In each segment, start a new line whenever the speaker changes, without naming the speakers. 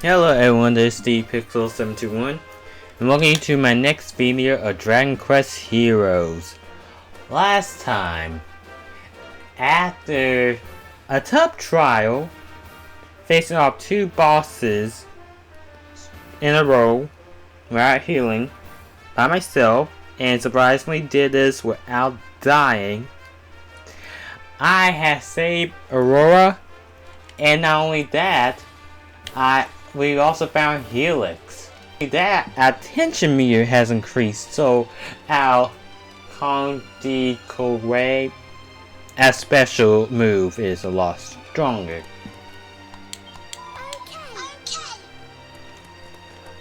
Hello everyone, this is Steve Pixel 721 and welcome you to my next video of Dragon Quest Heroes. Last time, after a tough trial, facing off two bosses in a row without healing by myself, and surprisingly did this without dying, I have saved Aurora, and not only that, we also found Helix. That our tension meter has increased, so our Condecorated as special move is a lot stronger.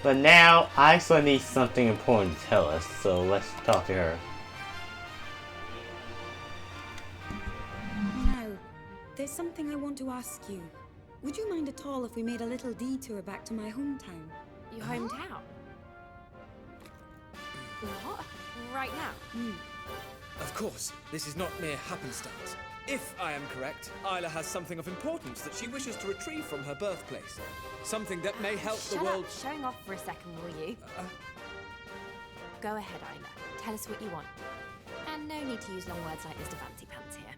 But now Isla needs something important to tell us, so let's talk to her.
Now, there's something I want to ask you. Would you mind at all if we made a little detour back to my hometown?
Your hometown? What? Right now?
Of course, this is not mere happenstance. If I am correct, Isla has something of importance that she wishes to retrieve from her birthplace. Something that may help the world...
Shut up, showing off for a second, will you? Go ahead, Isla. Tell us what you want. And no need to use long words like Mr. Fancy Pants here.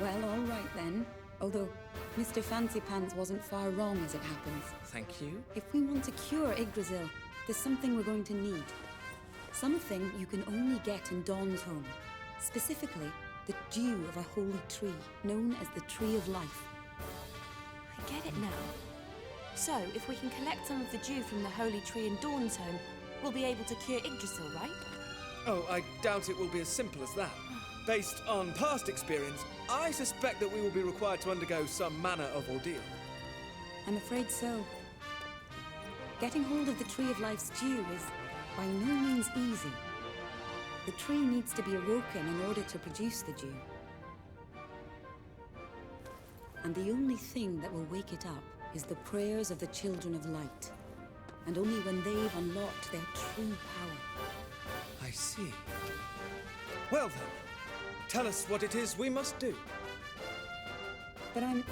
Well, all right then. Although, Mr. Fancy Pants wasn't far wrong as it happens.
Thank you.
If we want to cure Yggdrasil, there's something we're going to need. Something you can only get in Dawnsholm. Specifically, the dew of a holy tree, known as the Tree of Life.
I get it now. So, if we can collect some of the dew from the holy tree in Dawnsholm, we'll be able to cure Yggdrasil, right?
Oh, I doubt it will be as simple as that. Based on past experience, I suspect that we will be required to undergo some manner of ordeal.
I'm afraid so. Getting hold of the Tree of Life's dew is by no means easy. The tree needs to be awoken in order to produce the dew. And the only thing that will wake it up is the prayers of the Children of Light. And only when they've unlocked their true power.
I see. Well then, tell us what it is we must do.
But I'm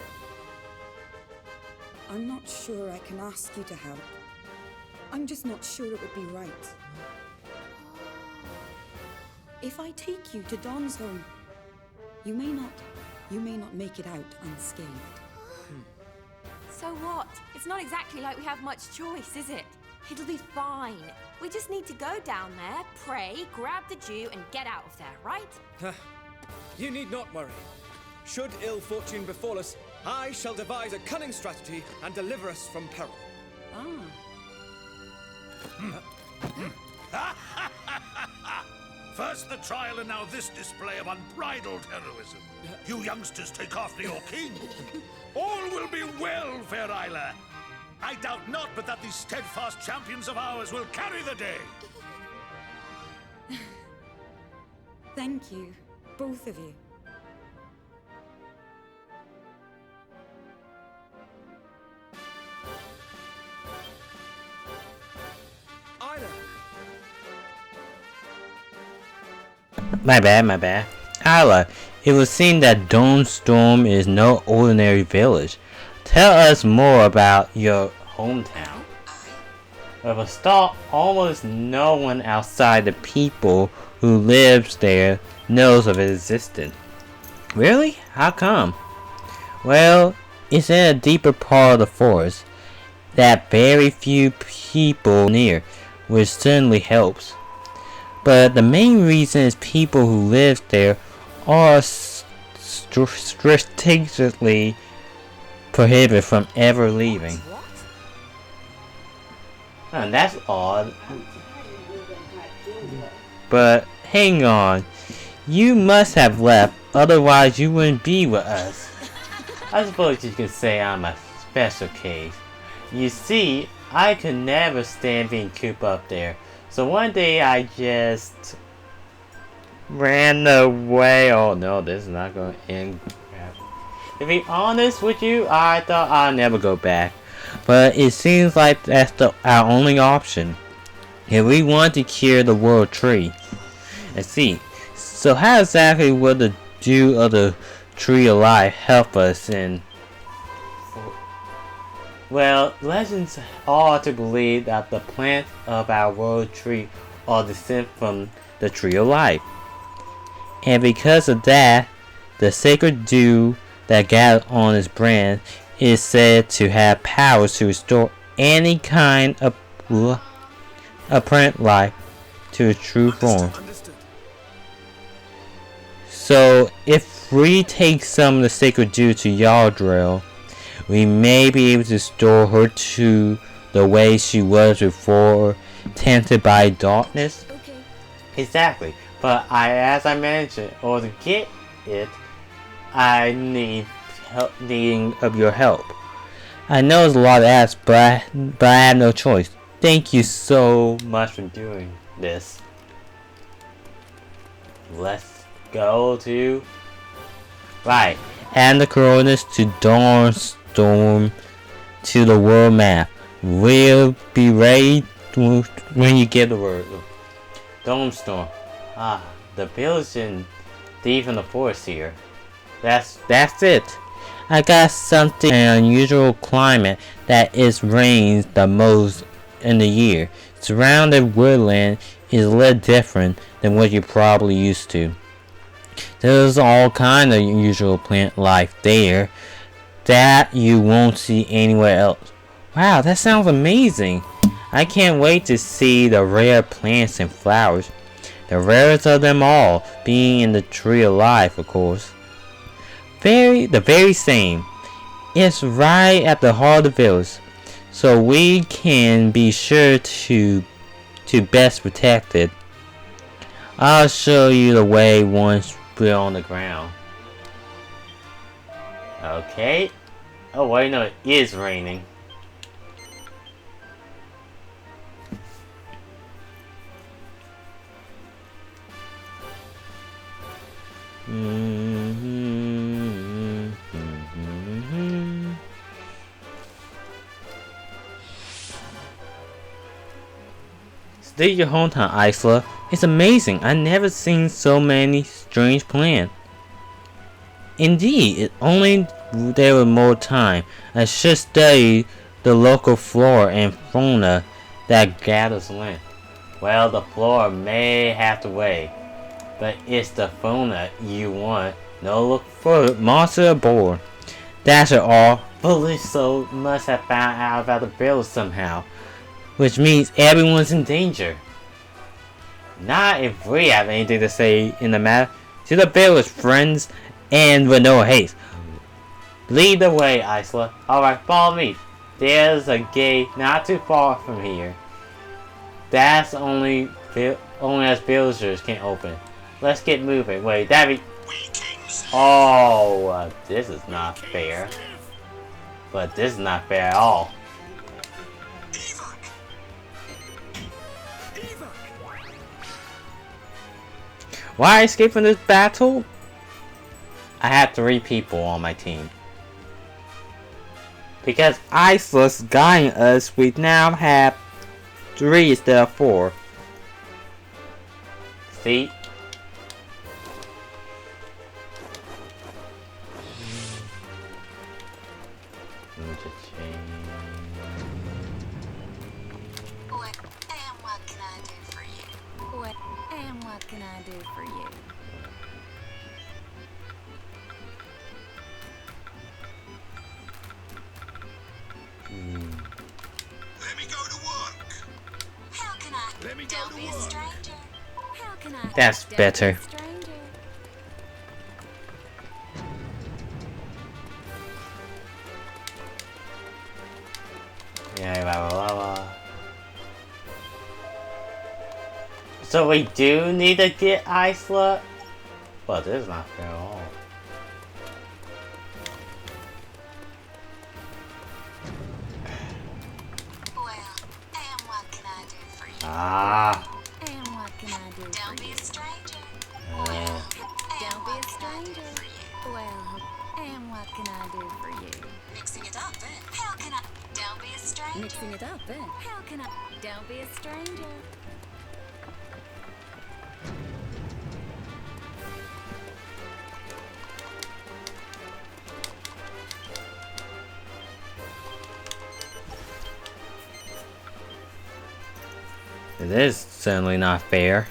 not sure I can ask you to help. I'm just not sure it would be right. If I take you to Dawnsholm, you may not make it out unscathed.
So what? It's not exactly like we have much choice, is it? It'll be fine. We just need to go down there, pray, grab the dew, and get out of there, right?
You need not worry. Should ill fortune befall us, I shall devise a cunning strategy and deliver us from peril.
First the trial and now this display of unbridled heroism. You youngsters take after your king. All will be well, fair Isla. I doubt not but that these steadfast champions of ours will carry the day.
Thank you, both of you.
Isla!
My bad. Isla, it would seem that Dawnsholm is no ordinary village. Tell us more about your hometown. With a start, almost no one outside the people who lives there knows of its existence. Really? How come? Well, it's in a deeper part of the forest that very few people near, which certainly helps. But the main reason is people who live there are strategically prohibited from ever leaving. And that's odd. But hang on, you must have left, otherwise you wouldn't be with us. I suppose you could say I'm a special case. You see, I could never stand being cooped up there. So one day I just ran away. Oh no, this is not going to end. To be honest with you, I thought I'd never go back. But it seems like that's our only option. If we want to cure the world tree. Let's see. So how exactly will the dew of the tree of life help us in Well, legends are to believe that the plants of our world tree are descent from the tree of life. And because of that, the sacred dew that gathers on its branch is said to have powers to restore any kind of plant life to its true form.
Understood.
So, if we take some of the sacred dew to Yardrell, we may be able to restore her to the way she was before, tainted by darkness.
Okay.
Exactly. But as I mentioned, or to get it, I need needing of your help. I know it's a lot to ask, but I have no choice. Thank you so much for doing this. Let's go to... Right. Add the coordinates to Dawnsholm to the world map. We'll be ready when you get the word. Dawnsholm. Ah, the village and thief in the forest here. That's it. I got something an unusual climate that it rains the most in the year. Surrounded woodland is a little different than what you're probably used to. There's all kind of unusual plant life there that you won't see anywhere else. Wow, that sounds amazing. I can't wait to see the rare plants and flowers. The rarest of them all being in the tree of life, of course. The very same. It's right at the heart of the village, so we can be sure to best protect it. I'll show you the way once we're on the ground. Okay. Oh wait, no, it is raining. Still your hometown, Isla. It's amazing. I've never seen so many strange plants. Indeed, if only there was more time, I should study the local flora and fauna that gathers land. Well, the flora may have to wait, but it's the fauna you want. No look for monster aboard. That's it all. Bullish so must have found out about the village somehow, which means everyone's in danger. Not if we have anything to say in the matter. To the village, friends, and with no haste. Lead the way, Isla. Alright, follow me. There's a gate not too far from here. That's only us villagers can open. Let's get moving. Wait, that'd be... Oh, this is not fair. But this is not fair at all. Why escape from this battle? I have 3 people on my team. Because Isla's guiding us, we now have 3 instead of 4. See? Let me just change.
What can I do for you? What can I do for you?
Let me go to work.
How can I?
Let me go
Don't
to
be a
work.
stranger. How can I?
That's
Don't
better.
Be a stranger.
Yeah, blah, blah, blah, blah. So we do need to get Isla? Well, this is not fair at all.
Well, and what can I do for you?
Ah.
And what can I do Don't for you? Be a stranger.
Yeah.
Don't be a stranger. Well, and what can I do for you? Mixing it up, eh? How can I? Don't be a stranger.
Mixing it up, eh?
How can I? Don't be a stranger.
It is certainly not fair.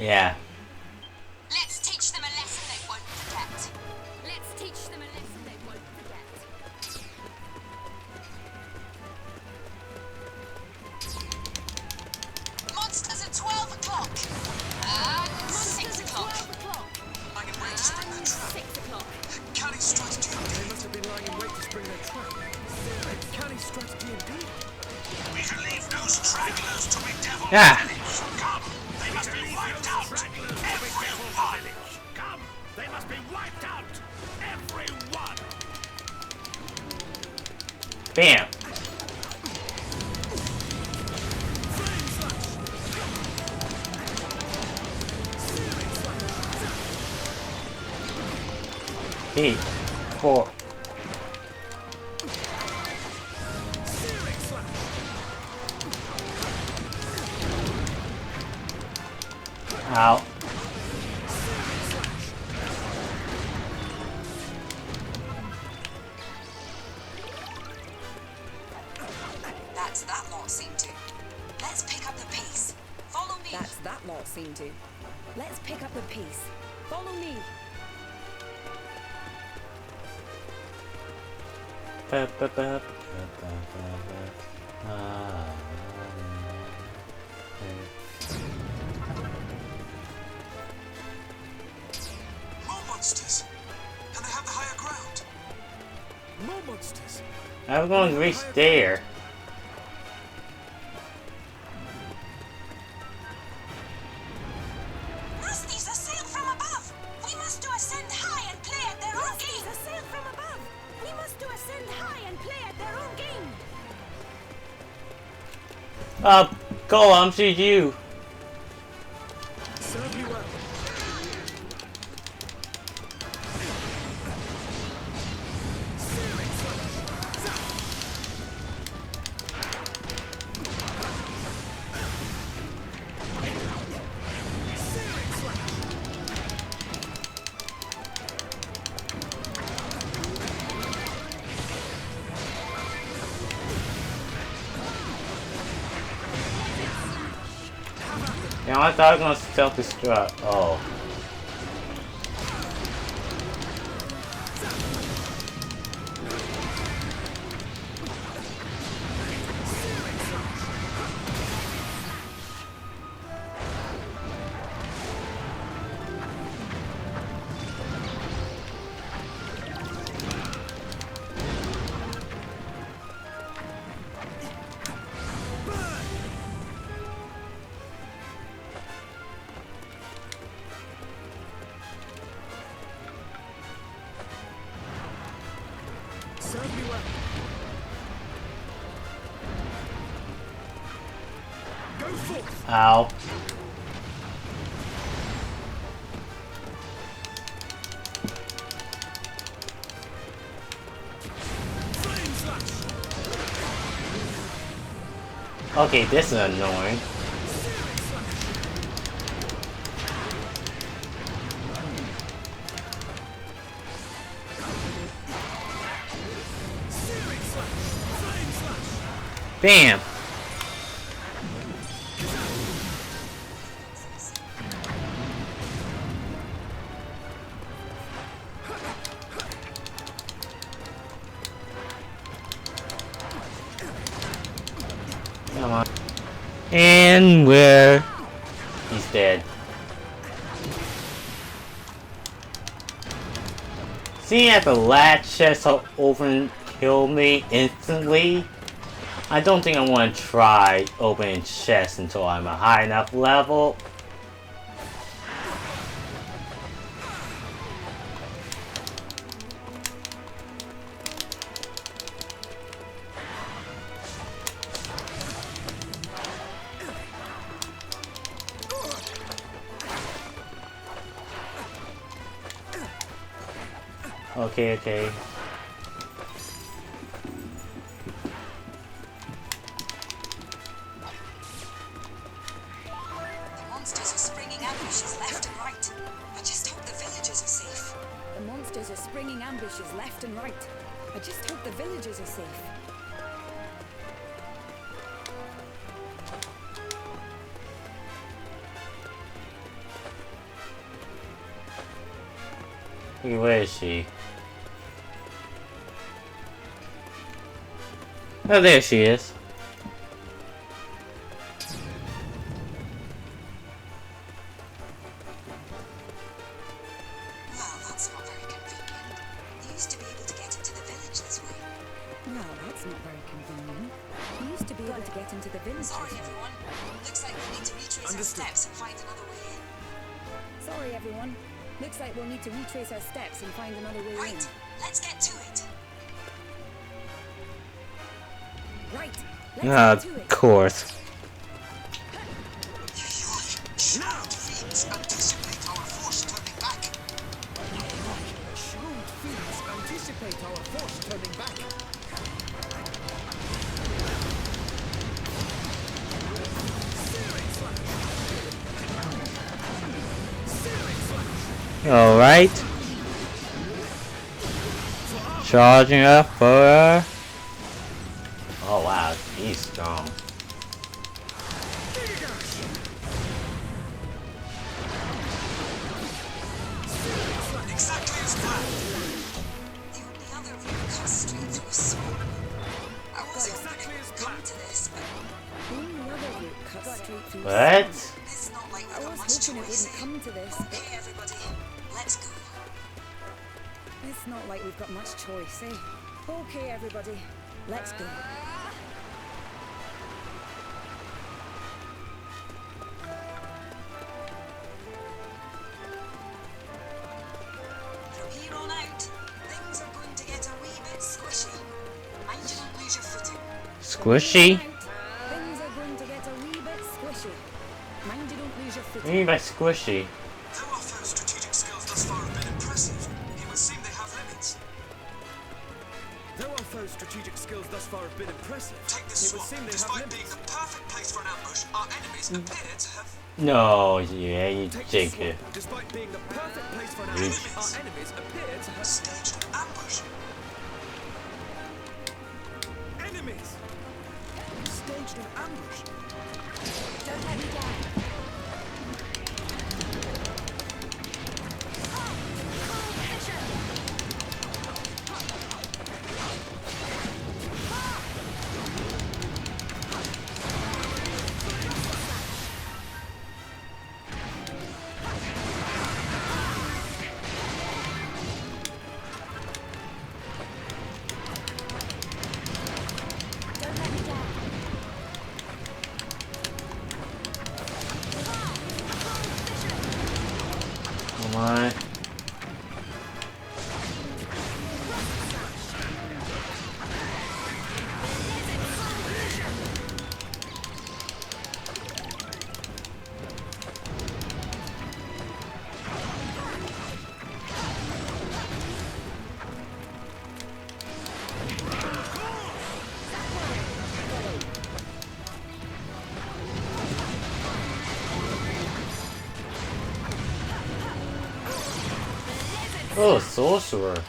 Yeah.
Let's teach them a lesson they won't forget. Let's teach them a lesson they won't forget. Monsters at 12 o'clock. And 6 o'clock.
Lying in wait to spring their trap.
6 o'clock.
Canny strategy.
They must have been lying in wait to spring their trap. A canny strategy indeed.
We can leave no stragglers to be devil
Yeah.
village. Come, they must be wiped out. Everyone. Come, they must be wiped out. Everyone.
Bam. Eight, 4. Ow.
That's that lot seem to. Let's pick up the pace. Follow me.
That's that lot seem to. Let's pick up the pace. Follow me.
More monsters. And they have the higher ground.
More monsters.
I'm going to reach there.
Nasties assail from above. We must do ascend high and play at their own game. Assail from above. We must do ascend high and play at their own game.
Go on to you.
Serve you well.
Yeah, I thought I was gonna self-destruct. Oh.
Serve you well. Go forth.
Ow.
Flame slash.
Okay, this is annoying. Bam! Come on. And where? He's dead. Seeing that the last chest over and kill me instantly, I don't think I want to try opening chests until I'm a high enough level. Okay.
The monsters are springing ambushes left and right. I just hope the village villagers are safe.
The monsters are springing ambushes left and right. I just hope the villagers are safe.
Where is she? Oh, there she is.
Well, that's not very convenient. You used to be able to get into the village this way.
Well, that's not very convenient. We used to be able to get into the village.
Sorry, everyone. Looks like we'll need to retrace our steps and find another way in.
Sorry, everyone. Looks like we'll need to retrace our steps and find another way in.
Right, let's get to it.
Right.
Of course.
Shroud fiends anticipate our force turning back.
Shroud fiends anticipate our force turning back.
Alright. Charging up for her. Oh wow, he's strong.
Exactly as planned.
The only other route cuts straight through a swamp. I was hoping it would come to this, but
The only other route cuts straight through.
What?
it's not like
I
we've got
was
much
hoping it
choice.
wouldn't come to this.
Okay, everybody, let's go.
It's not like we've got much choice, eh? Okay, everybody, let's go.
From here on out, things are going to get a wee bit squishy. Mind you don't lose your footing.
Squishy?
Things are going to get a wee bit squishy. Mind you don't lose your
What do you
footing.
mean by squishy?
Though our foe's strategic skills thus far have been impressive, it would seem they have limits.
Though our foe's strategic skills thus far have been impressive,
Take
it
this
would
swamp.
seem they have
Despite being
limits.
the perfect place for an ambush, our enemies appear to have
No, yeah, you
Take this
take
swamp.
it.
Despite being the perfect place for an
Reach.
ambush, our enemies appear to have
staged an ambush.
enemies. Staged an ambush.
Don't let me down. Don't let me down.
Come on. Oh, sorcerer.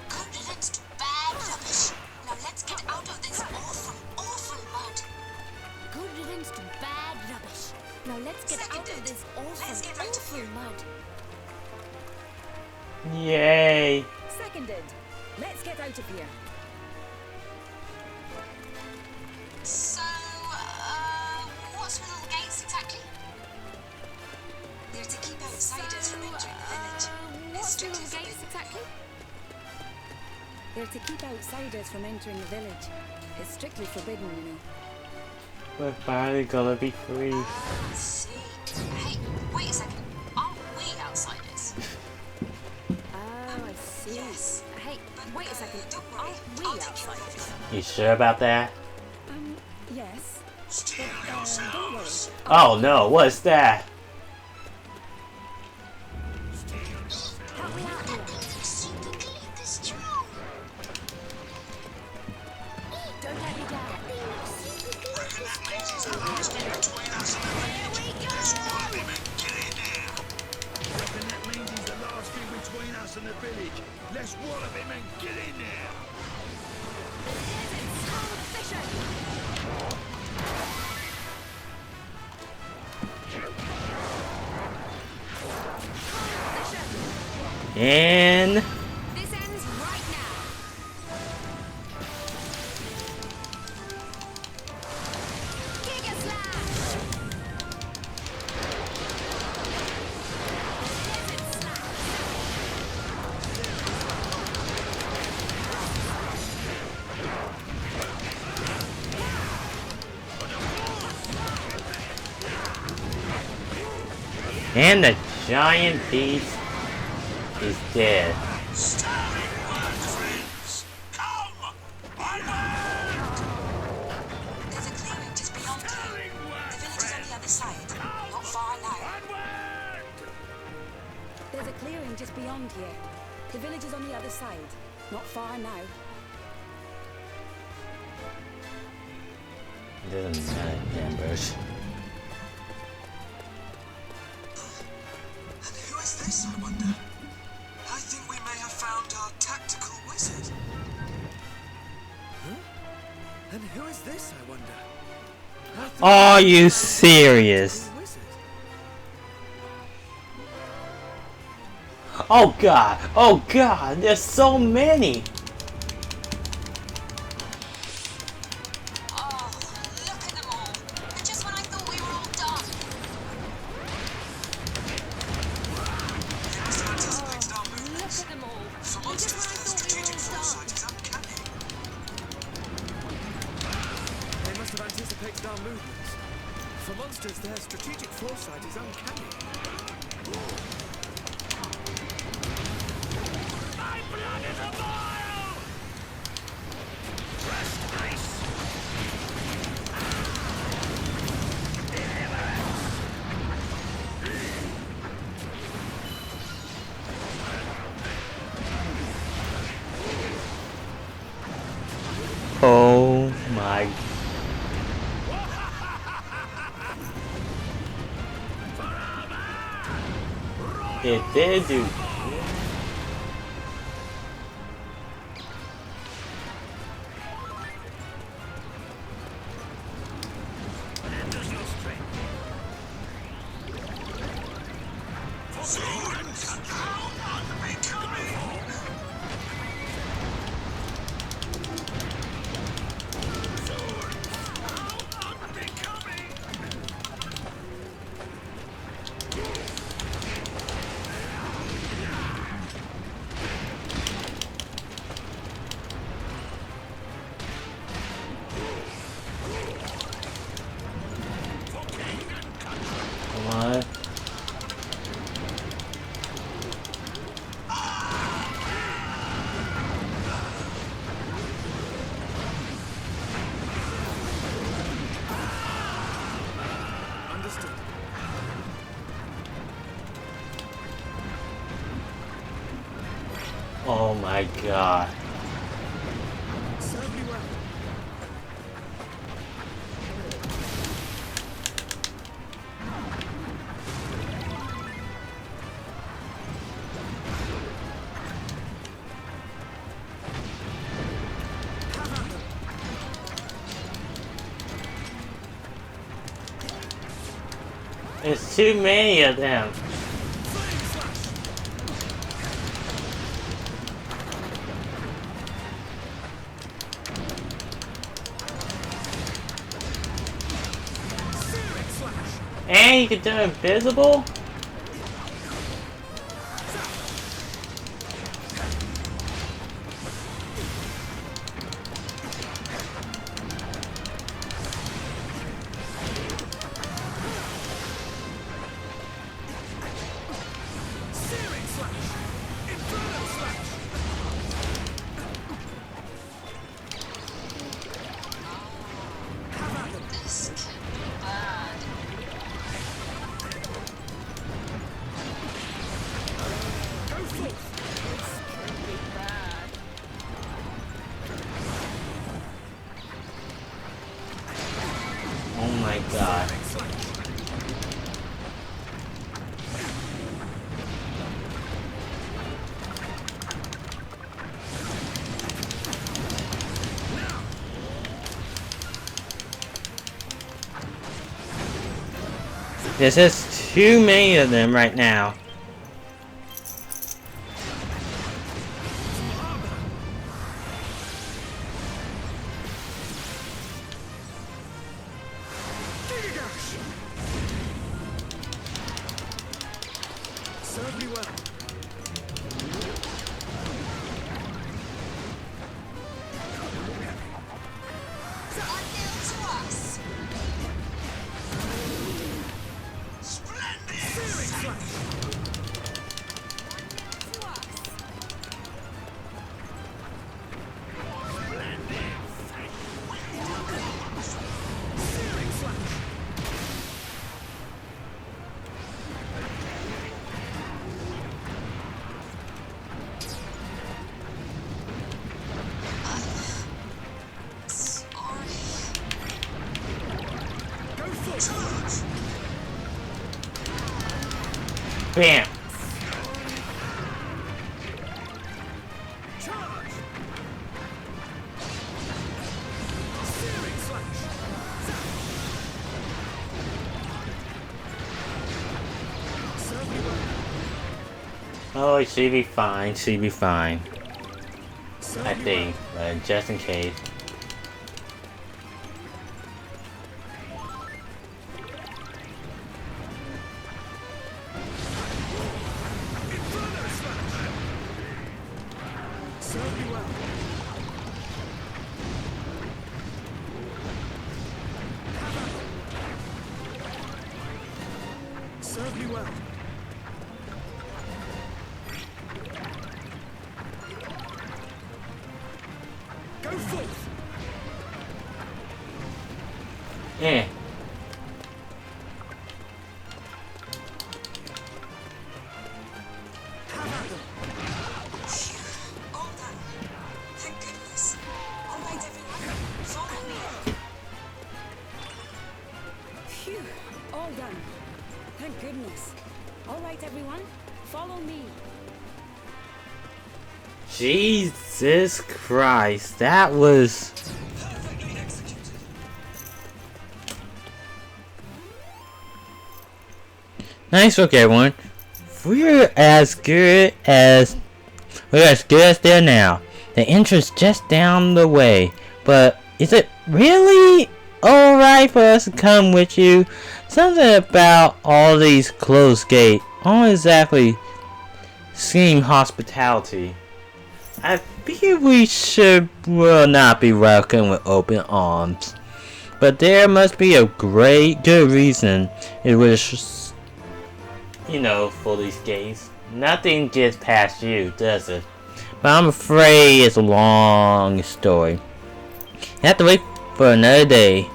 Confidence to bad rubbish. Now let's get out of this awful, awful mud.
Good riddance to bad rubbish. Now let's get out of
Seconded.
this
Let's get
awful,
out of
awful
here.
mud.
Yay.
Seconded. Let's get out of here.
So, what's with all the gates exactly? They're to keep outsiders from entering the village. It's
What's with all
strictly
the gates
forbidden.
exactly?
They're to keep outsiders from entering the village. It's strictly forbidden, you know.
We're finally gonna be free.
Let's see. Hey, wait a second. Aren't we outsiders?
Oh, I see.
Yes.
Hey, wait a second.
Don't worry.
Aren't we
I'll take care of
outsiders?
everything.
You sure about that?
Yes.
Steel
Don't worry.
yourselves.
Oh no, what's that?
Help me out here.
Super clip is strong.
Don't let me down.
Reckon that means he's the last thing between us and the village. Let's grab him and get in there.
Reckon that means he's the last thing between us and the village. Let's wallop him and get in there.
And
This ends right now. Giga slash. Blizzard slash.
and the giant beast is dead.
Starting words, friends. Come! Onward!
There's a clearing just beyond here. The village is on the other side. Not far now.
There's a clearing just beyond here. The village is on the other side. Not far now.
It doesn't matter, Ambush.
And who is this, I wonder? I think we may have found our tactical wizard.
And who is this, I wonder?
Are you serious?
Wizard.
Oh god! Oh god! There's so many!
Oh, look at them all. And just when I thought we were all done.
They must have anticipated our
Look
movements.
at them all.
For
And just
monsters,
when I
their
thought we
strategic
were all
foresight
done.
is uncanny.
They must have anticipated our movements. For monsters, their strategic foresight is uncanny.
My blood is a boil! Rest ice!
Oh my. It did do.
Lend us your strength.
Swords, how unbecoming!
How unbecoming!
Come on.
Understood.
Oh my god.
Serve me well.
There's too many of them. And you can turn invisible? my god. There's just too many of them right now.
Serve me well.
Unknown to us.
Bam! Oh, she'll be fine. She'll be fine. I think, but just in case.
Serve me well. Go forth.
Eh.
All done. Thank goodness. All right, everyone. Follow me.
Phew, all done. Thank goodness. All right, everyone, follow me.
Jesus Christ, that was...
Perfectly executed.
Nice work, everyone. We're as good as they're now. The entrance just down the way. But is it really alright for us to come with you? Something about all these closed gates don't exactly seem hospitality. I feel we will not be welcomed with open arms. But there must be a good reason it was, for these gates. Nothing gets past you, does it? But I'm afraid it's a long story. You have to wait for another day.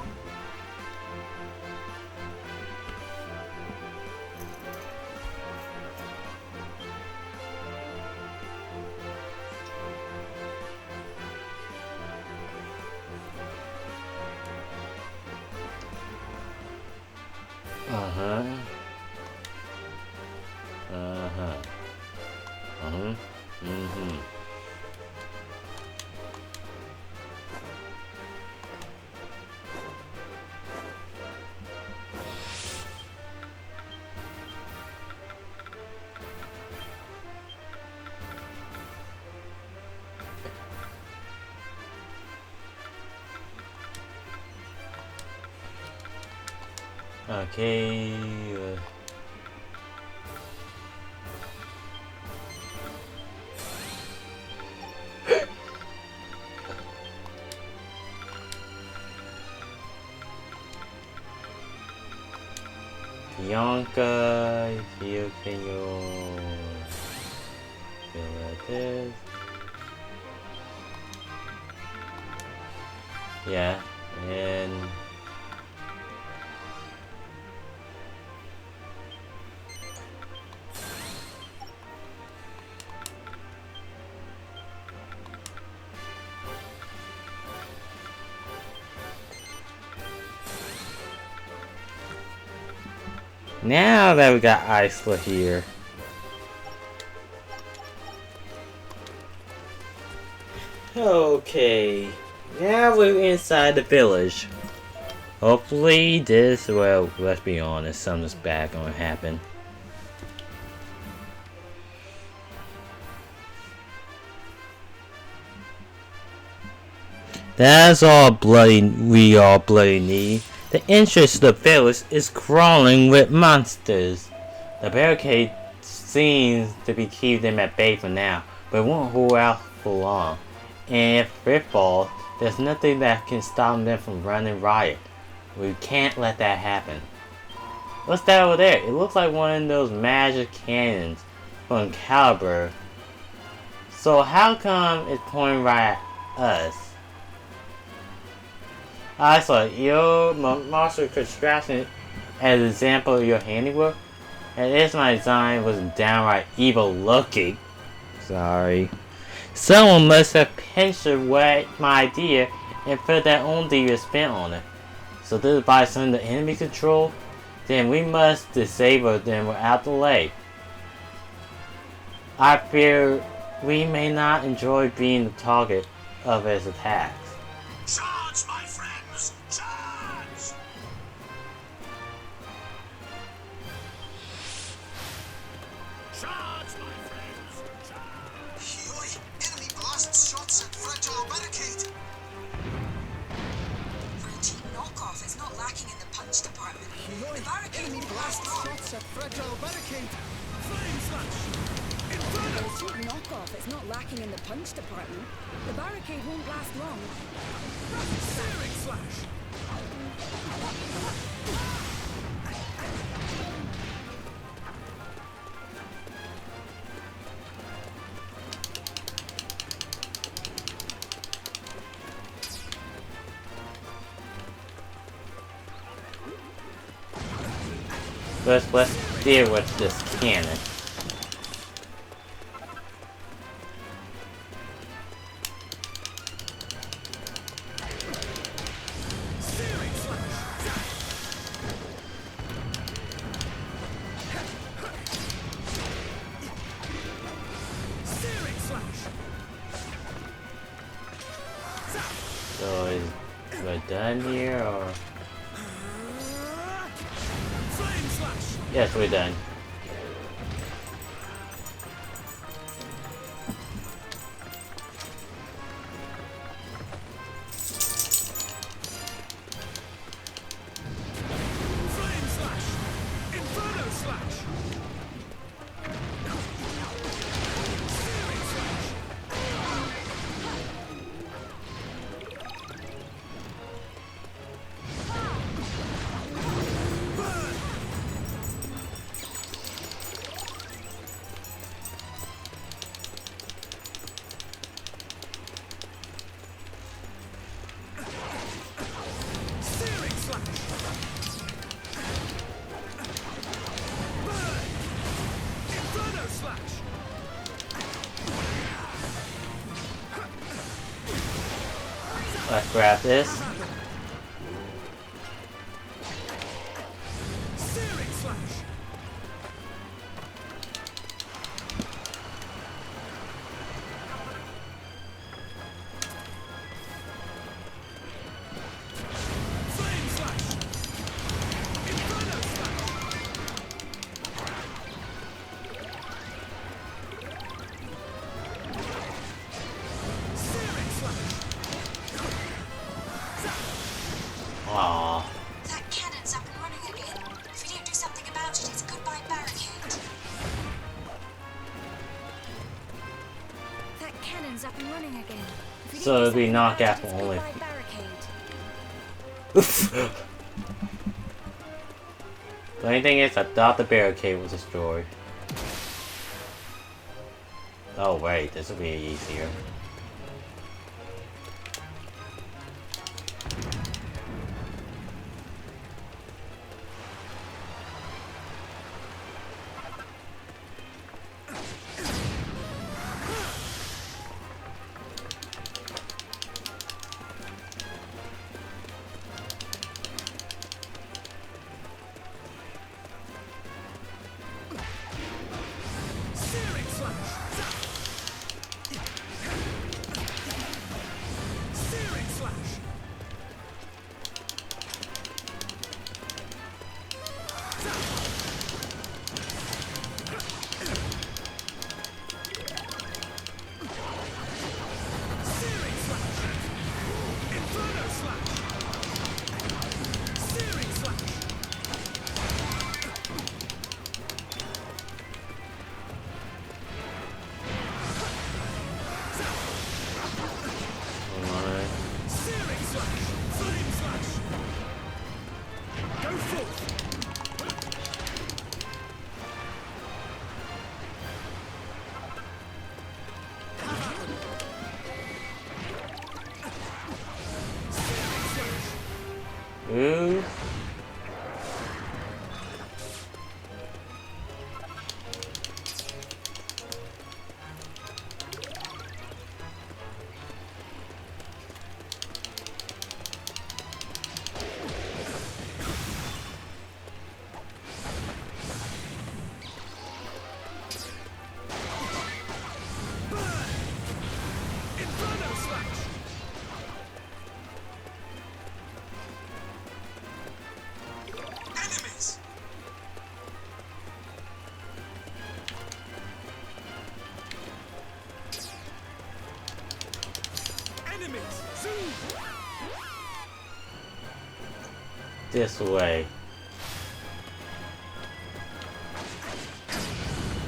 Okay. Bianca, you can go like this. Yeah, and Now that we got Isla here. Okay, now we're inside the village. Hopefully this, well, let's be honest, something's bad gonna happen. That's all we all bloody need. The entrance to the village is crawling with monsters. The barricade seems to be keeping them at bay for now, but it won't hold out for long. And if it falls, there's nothing that can stop them from running riot. We can't let that happen. What's that over there? It looks like one of those magic cannons from Caliber. So how come it's pointing right at us? Isla, your monster construction as an example of your handiwork? And this my design was downright evil looking. Sorry. Someone must have pinched away my idea and put their own devious spin on it. So this is by some of the enemy control? Then we must disable them without delay. I fear we may not enjoy being the target of his attacks.
Charge, my friends! Charge! Charge, my friends! Charge! Yoy! Enemy blast shots at fragile barricade!
For a cheap knockoff, it's not lacking in the punch department. The barricade
Enemy
won't
blast
last long.
shots at fragile barricade! Flame slash!
A
Inferno!
cheap knockoff is not lacking in the punch department. The barricade won't last long.
Searing slash!
Let's deal with this cannon.
Searing slash! Searing slash!
So is we're done here or?
Flame slash!
Yes, we're done.
Flame slash! Inferno slash! Searing slash! Burn! Searing slash! Burn! Inferno slash!
Let's grab this.
Searing slash! Flame slash! Inferno slash! Searing slash!
Aww.
That cannon's up and running again. If we don't do something about it, it's goodbye barricade.
That cannon's up and running again. If we
So
don't do
it'll be
something
knockout
about it, it's
only.
goodbye barricade.
The only thing is, I thought the barricade was destroyed. Oh wait, this will be easier. This way.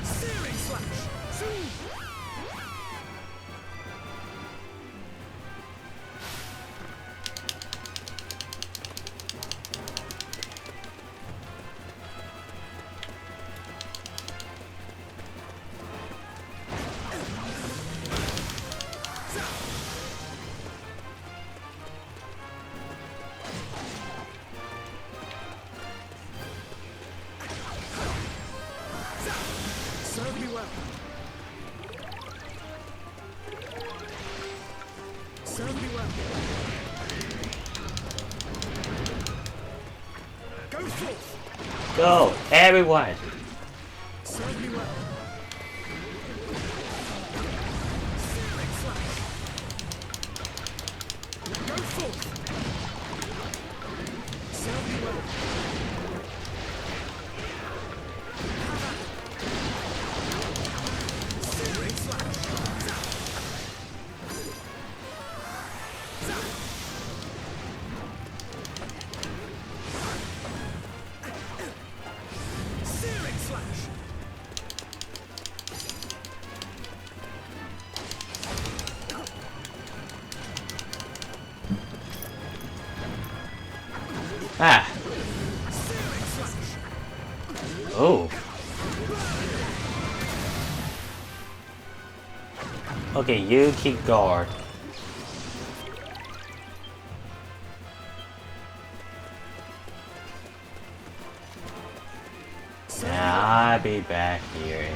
Searing slash. Serve me well. Serve me well. Go forth.
Go, everyone.
Serve me well. Searing slash. Go forth. Serve me well. Searing slash. Searing slash.
Ah.
Searing slash.
Oh. Okay, you keep guard. Now I'll be back here.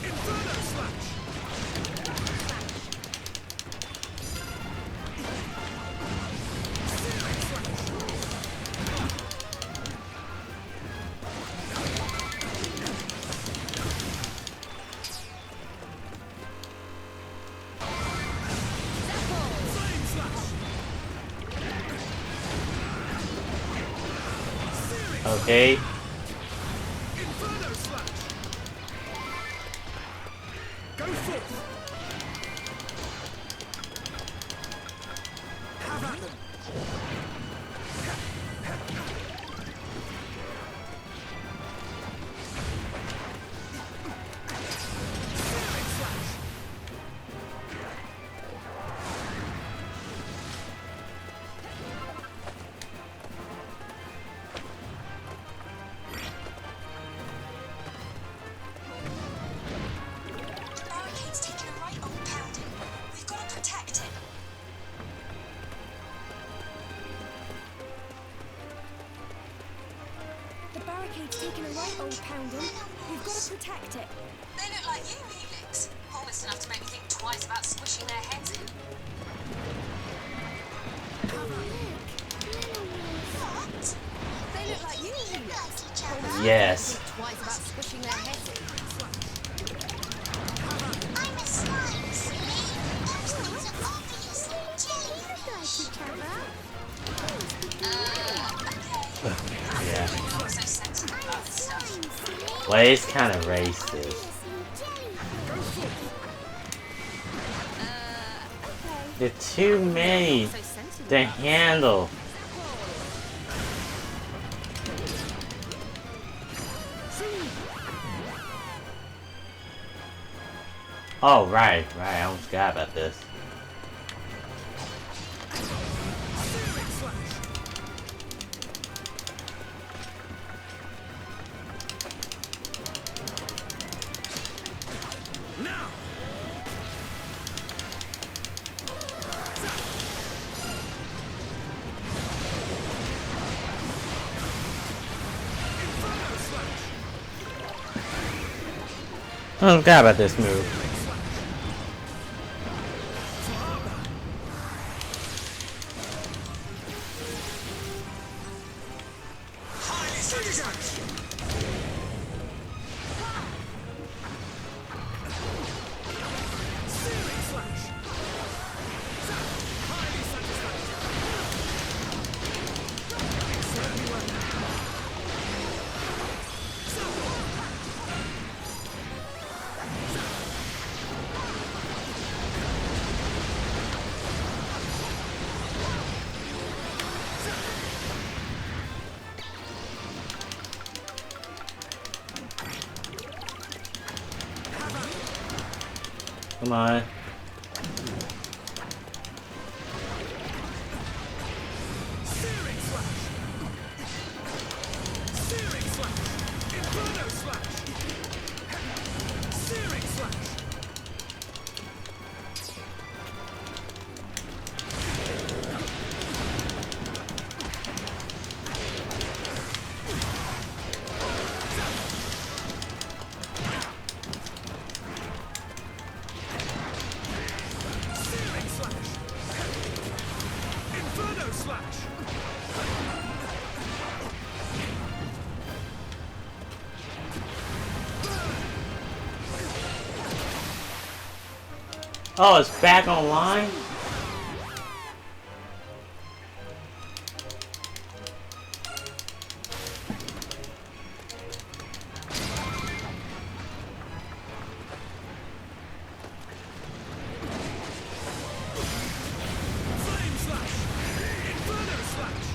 Inferno slash. Searing slash. Flame slash. Searing
Okay.
Inferno slash. Go forth. Have at them. Searing slash.
The barricade's taking a right old pounding. We've got to protect it.
The barricade's taken a right old pounding. We've got to protect it.
They look like you, Helix. Almost enough to make me think twice about squishing their heads in. What?
They look like you, Helix.
Yes.
Twice about squishing their heads in.
I'm a slime, silly. Those things are obviously jellyfish. Okay.
Yeah.
I'm not so sensitive about this stuff.
Well, it's kind of racist. There's too many
So sensitive.
to handle. Oh, right. I almost forgot about this.
Searing slash. Now. Inferno slash.
I forgot about this move. Come on.
Searing slash! Searing slash! Inferno slash! Searing slash! Searing slash! Inferno slash!
Oh, it's back online?
Flame slash! Inferno slash!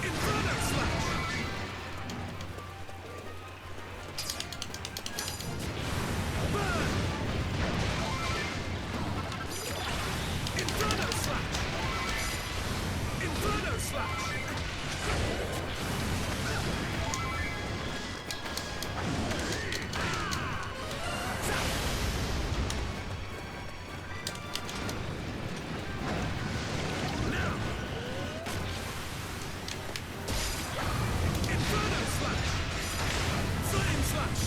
Inferno slash! Burn! Inferno slash! Inferno slash! Inferno slash! Flame slash!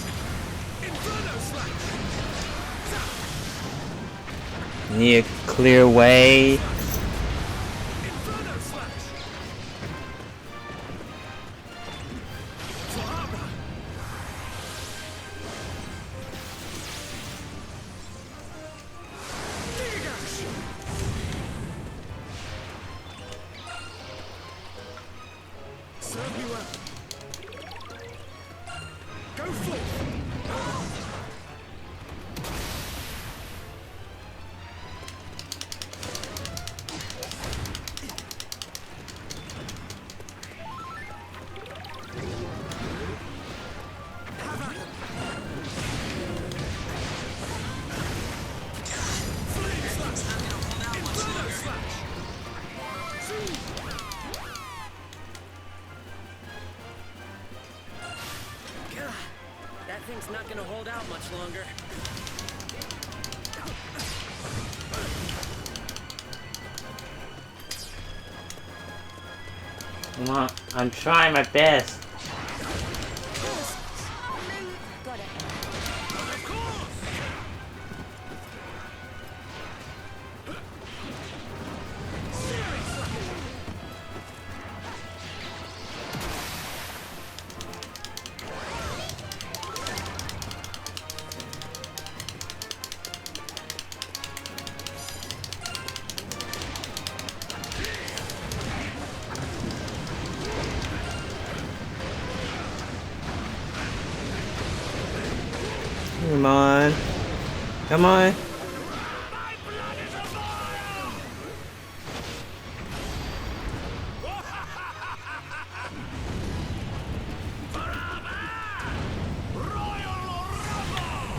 Inferno slash!
Need a clear way.
Inferno slash! Flabba! Digash! Serve me well. Go forth! Flame slash! Inferno slash!
God, that thing's not gonna hold out much longer.
Come on, I'm trying my best.
Got it.
Of course!
Searing slash!
Come on. Come on.
My blood is a boil! Forever! Royal Rumble!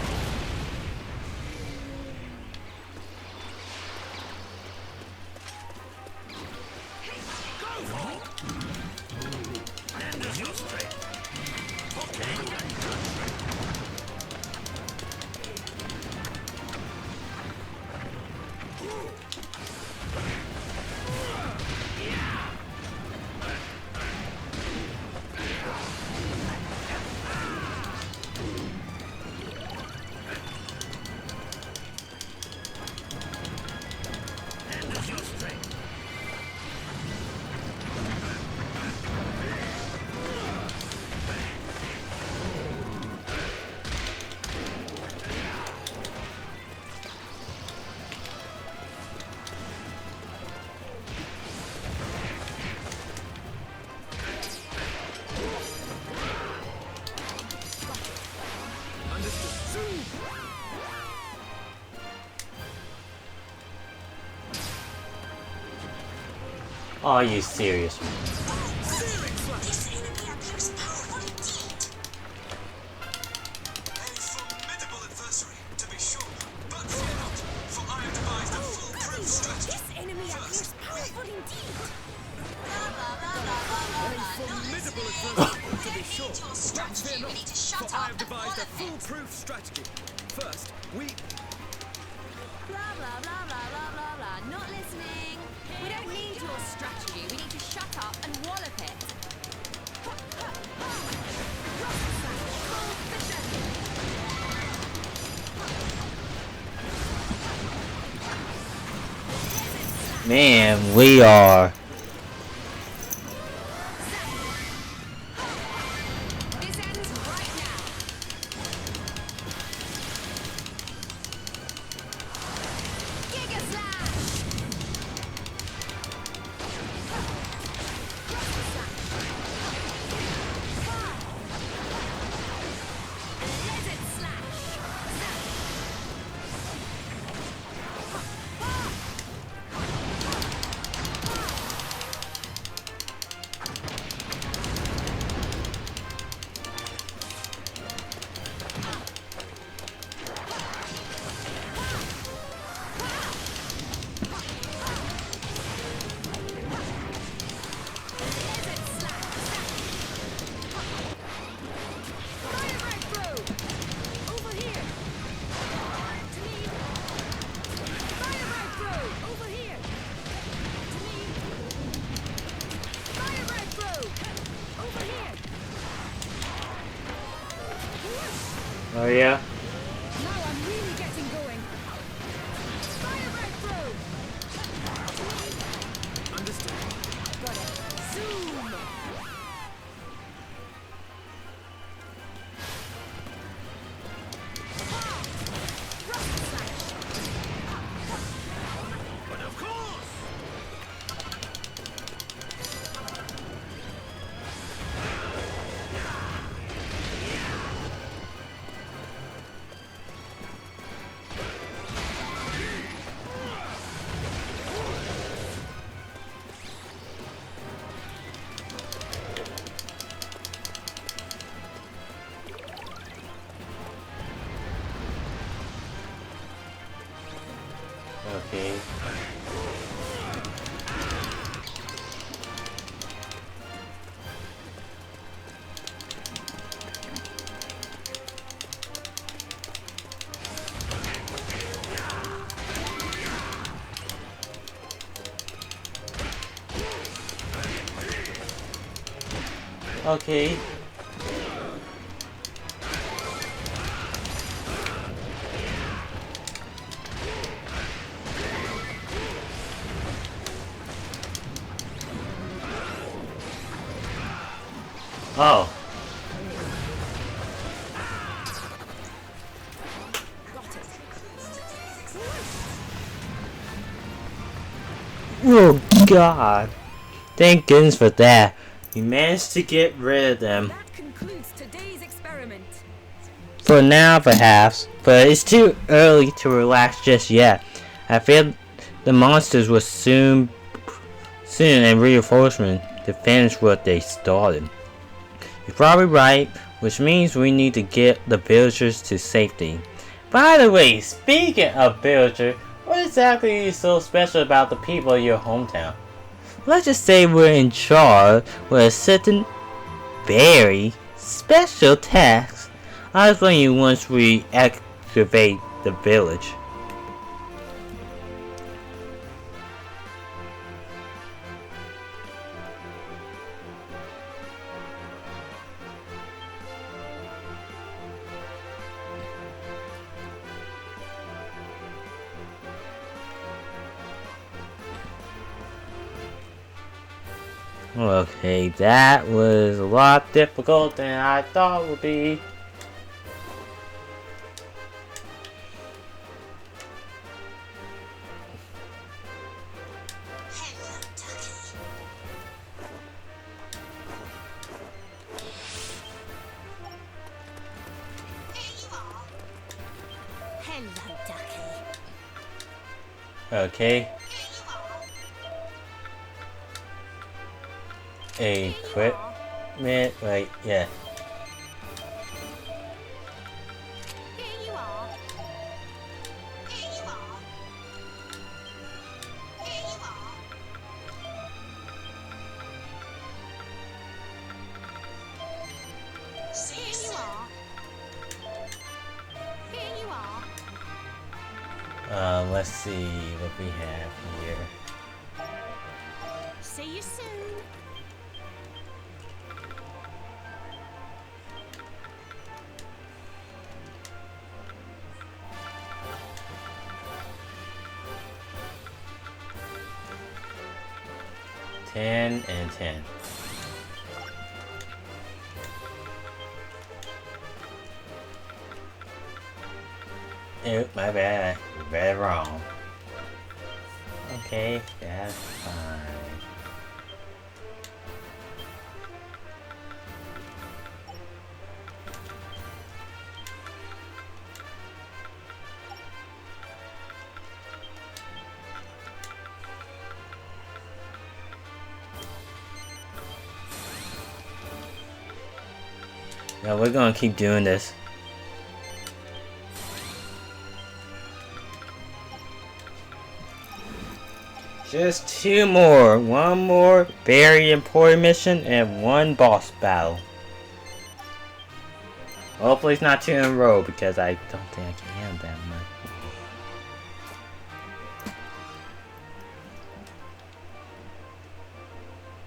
Go for it! Lend us your strength. Okay.
Are you serious?
This enemy appears powerful indeed.
A formidable adversary, to be sure. But fear not, for I have devised a foolproof strategy.
This enemy appears powerful indeed.
Formidable adversary, to be sure.
Your strategy, we need to shut
For I
up
have
and
devised a
wallop it.
foolproof strategy. First, we...
Blah, blah, blah, blah, blah, blah, blah. Not listening. We don't need your strategy. We need to shut up and wallop it.
Man, we are.
This ends right now. Giga Slash! Blizzard Slash! Fire breakthrough! Over here! To me! Fire breakthrough! Over here! To me! Fire breakthrough! Over here!
Oh yeah?
Now I'm really getting going! Fire breakthrough! To me!
Understood.
Got it! Zoom!
But of course!
Okay. Okay. Oh. Oh God. Thank goodness for that. You managed to get rid of them.
That concludes today's experiment.
For now, perhaps, but it's too early to relax just yet. I feel the monsters will soon and reinforcement to finish what they started. You're probably right, which means we need to get the villagers to safety. By the way, speaking of villagers, what exactly is so special about the people of your hometown? Let's just say we're in charge with a certain very special task. I'll explain you once we activate the village. Okay, that was a lot difficult than I thought it would be.
Hello, Ducky. Here you are. Hello, Ducky.
Okay.
Here you are.
equipment. Like, yeah.
Here you are.
Here you are. Here you are. See you
Here you
soon.
are. Here you are.
Let's see what we have here.
See you soon.
$10 and $10. Oh, my bad. I read it wrong. Okay, that's fine. Now we're gonna keep doing this. Just 2 more. 1 more very important mission and 1 boss battle. Hopefully it's not 2 in a row because I don't think I can handle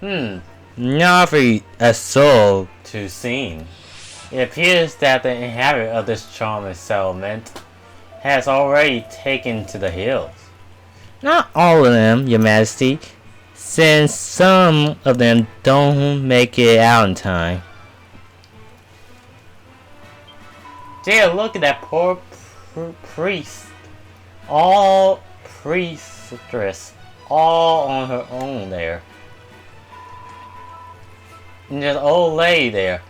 that much. Not for a soul to sing. It appears that the inhabitant of this charming settlement has already taken to the hills. Not all of them, Your Majesty, since some of them don't make it out in time. Dear, look at that poor priest. All priestess, all on her own there. And there's an old lady there.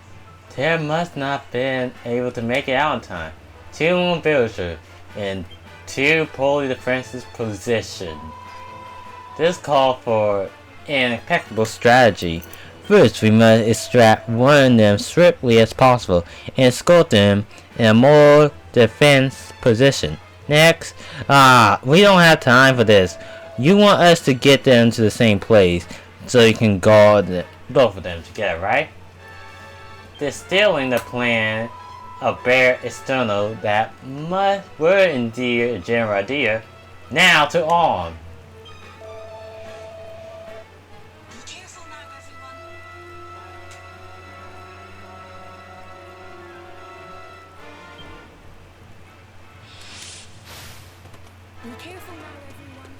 They must not have been able to make it out in time. 2 villagers and 2 poorly defensive position. This called for an impeccable strategy. First, we must extract one of them swiftly as possible and escort them in a more defense position. Next, we don't have time for this. You want us to get them to the same place so you can guard both of them together, right? Distilling the plan of bare external that were indeed a general idea. Now to arm.
Be careful now, everyone.
Be careful now, everyone.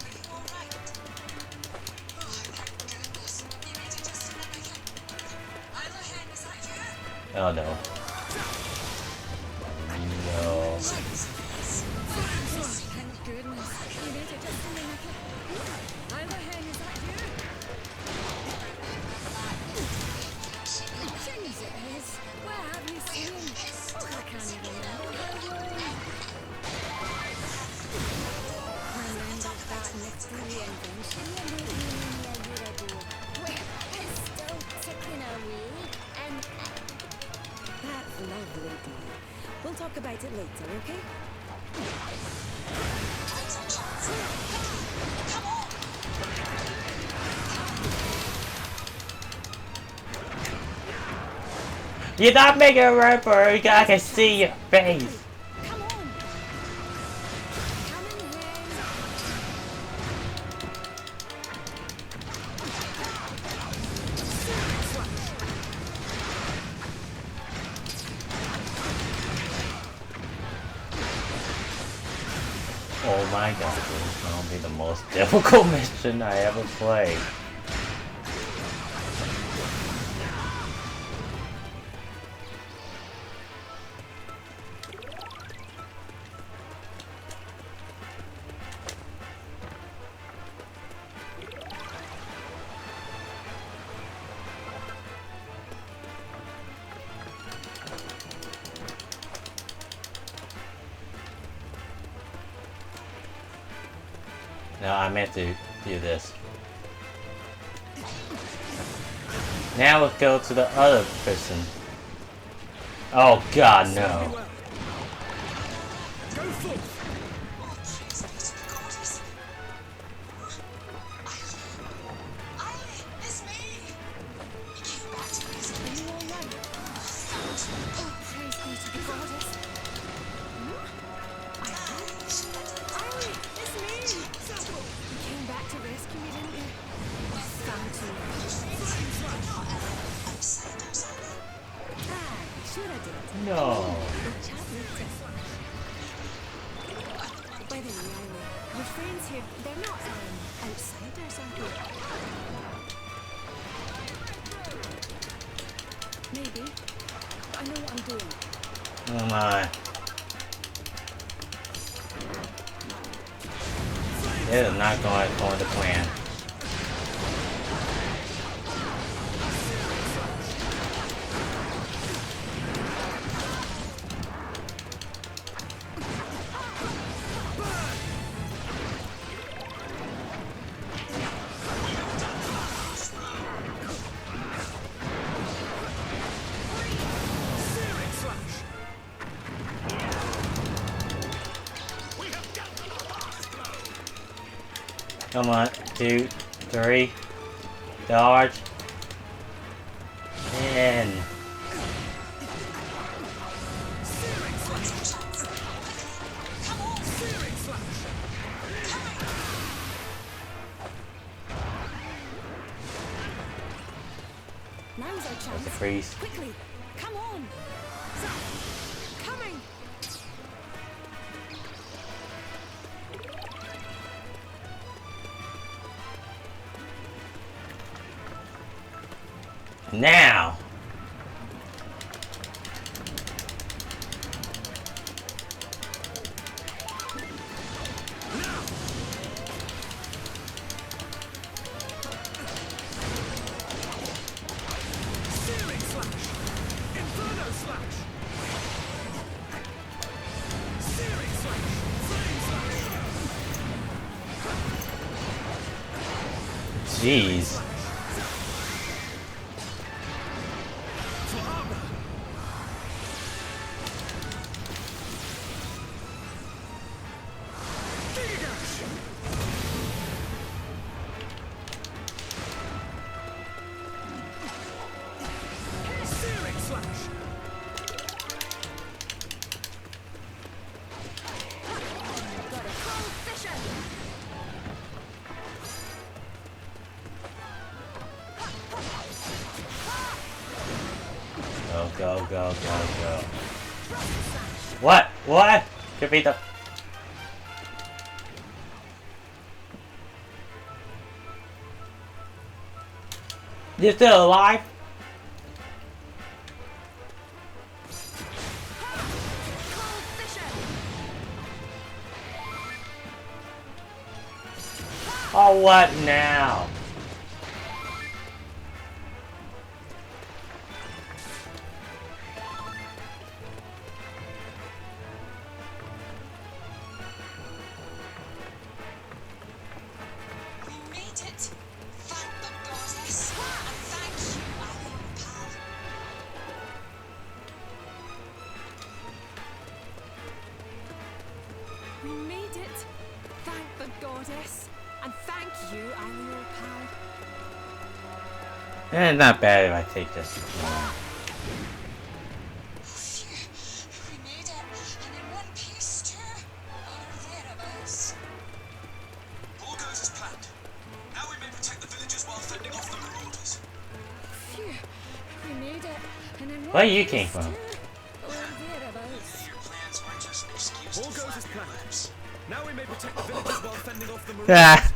Are you all right? Oh, thank goodness. You made it just in the nick. Isla Hen, is that you?
Oh no. No.
Jeez,
Thank goodness. You made it just in the nick. Isla Hen, is that you? Jesus, where have you seen? Oh, I can't even remember. Remember that mystery invention you made me a year ago? Well, it's still ticking away, and
That's lovely, dear. We'll talk about it later, okay?
time's our chance. Come on.
You're not making a run for it. I can see your face.
come on. Come in here.
Oh my god, this is gonna be the most difficult mission I ever played. No, I meant to do this. Now let's go to the other person. Oh God, no.
Go forth!
Oh, praise be to the goddess. Isla, it's me! You came back to rescue me.
Are you all right?
Thank you.
Oh, praise be to the goddess. Isla, it's me! You came back to rescue me, didn't you? Oh, thank you.
Outsiders, Isla.
Ah, sure I did.
No.
We'll chat later. By the way, Isla, your friends here, they're not, outsiders, are they? Maybe. But I know what I'm doing.
Oh my. This is not going according to plan. Come on, 2, 3, dodge, and
Now's our
the
chance.
freeze.
Quickly, come on! Coming!
Now.
Searing slash! Inferno slash! Searing slash! Flame slash!
Jeez.
For armor! Gigash! Searing slash!
Got a cold vision!
Go, go, go, go, go. What? What? Could be the. You're still alive?
Cold vision!
Oh, what now?
We made it. Thank the goddess. And thank you, Isla, pal.
We made it! Thank the goddess! And thank you, Isla, pal.
It's not bad if I take this.
Phew. We made it. And in one piece, too. Or thereabouts.
All goes as planned. Now we may protect the villagers while fending off the marauders.
Phew, we made it. And in
Where
one
you
piece,
came from?
too. Or thereabouts.
Your plans weren't just an excuse
All
to
goes as
flap your
planned.
lips.
Now we may protect the villagers while fending off the marauders.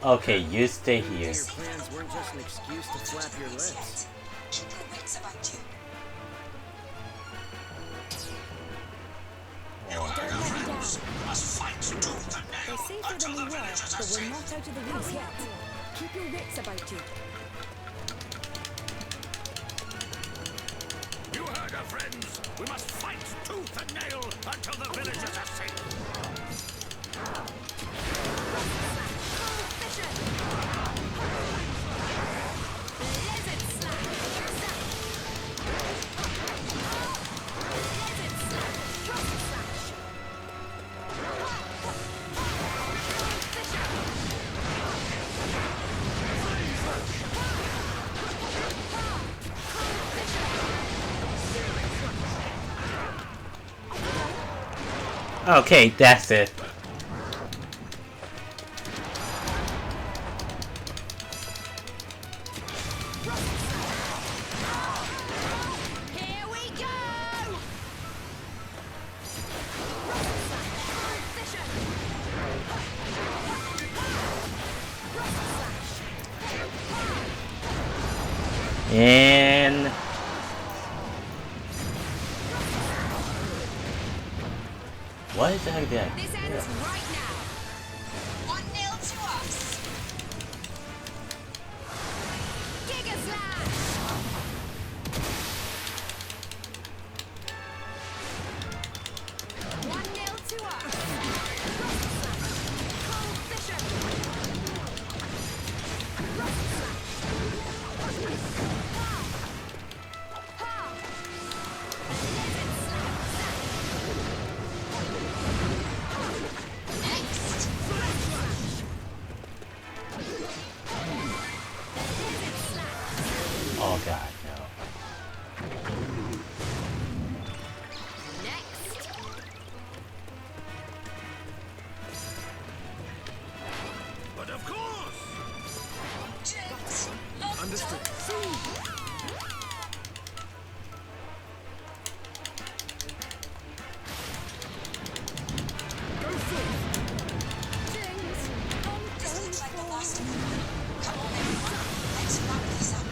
Okay, you stay here.
Your plans weren't just an excuse to flap your lips.
Keep your wits about you.
Must fight tooth and
They're
nail
safer
until
than
the
we were,
villagers are
but we're
safe.
not out of the woods yet. Keep your wits about you.
You heard Venture, friends! We must fight tooth and nail until the villagers are safe!
Okay, that's it.
Here we go!
And what is that?
This ends right now.
1-0 to us.
Giga Slash! 1-0 to us. Cold Fisher.
Next.
Oh god, no.
Next.
But of course!
Drift.
Understood. Go forth.
This looks like the last of them. Come on, everyone. Let's wrap this up.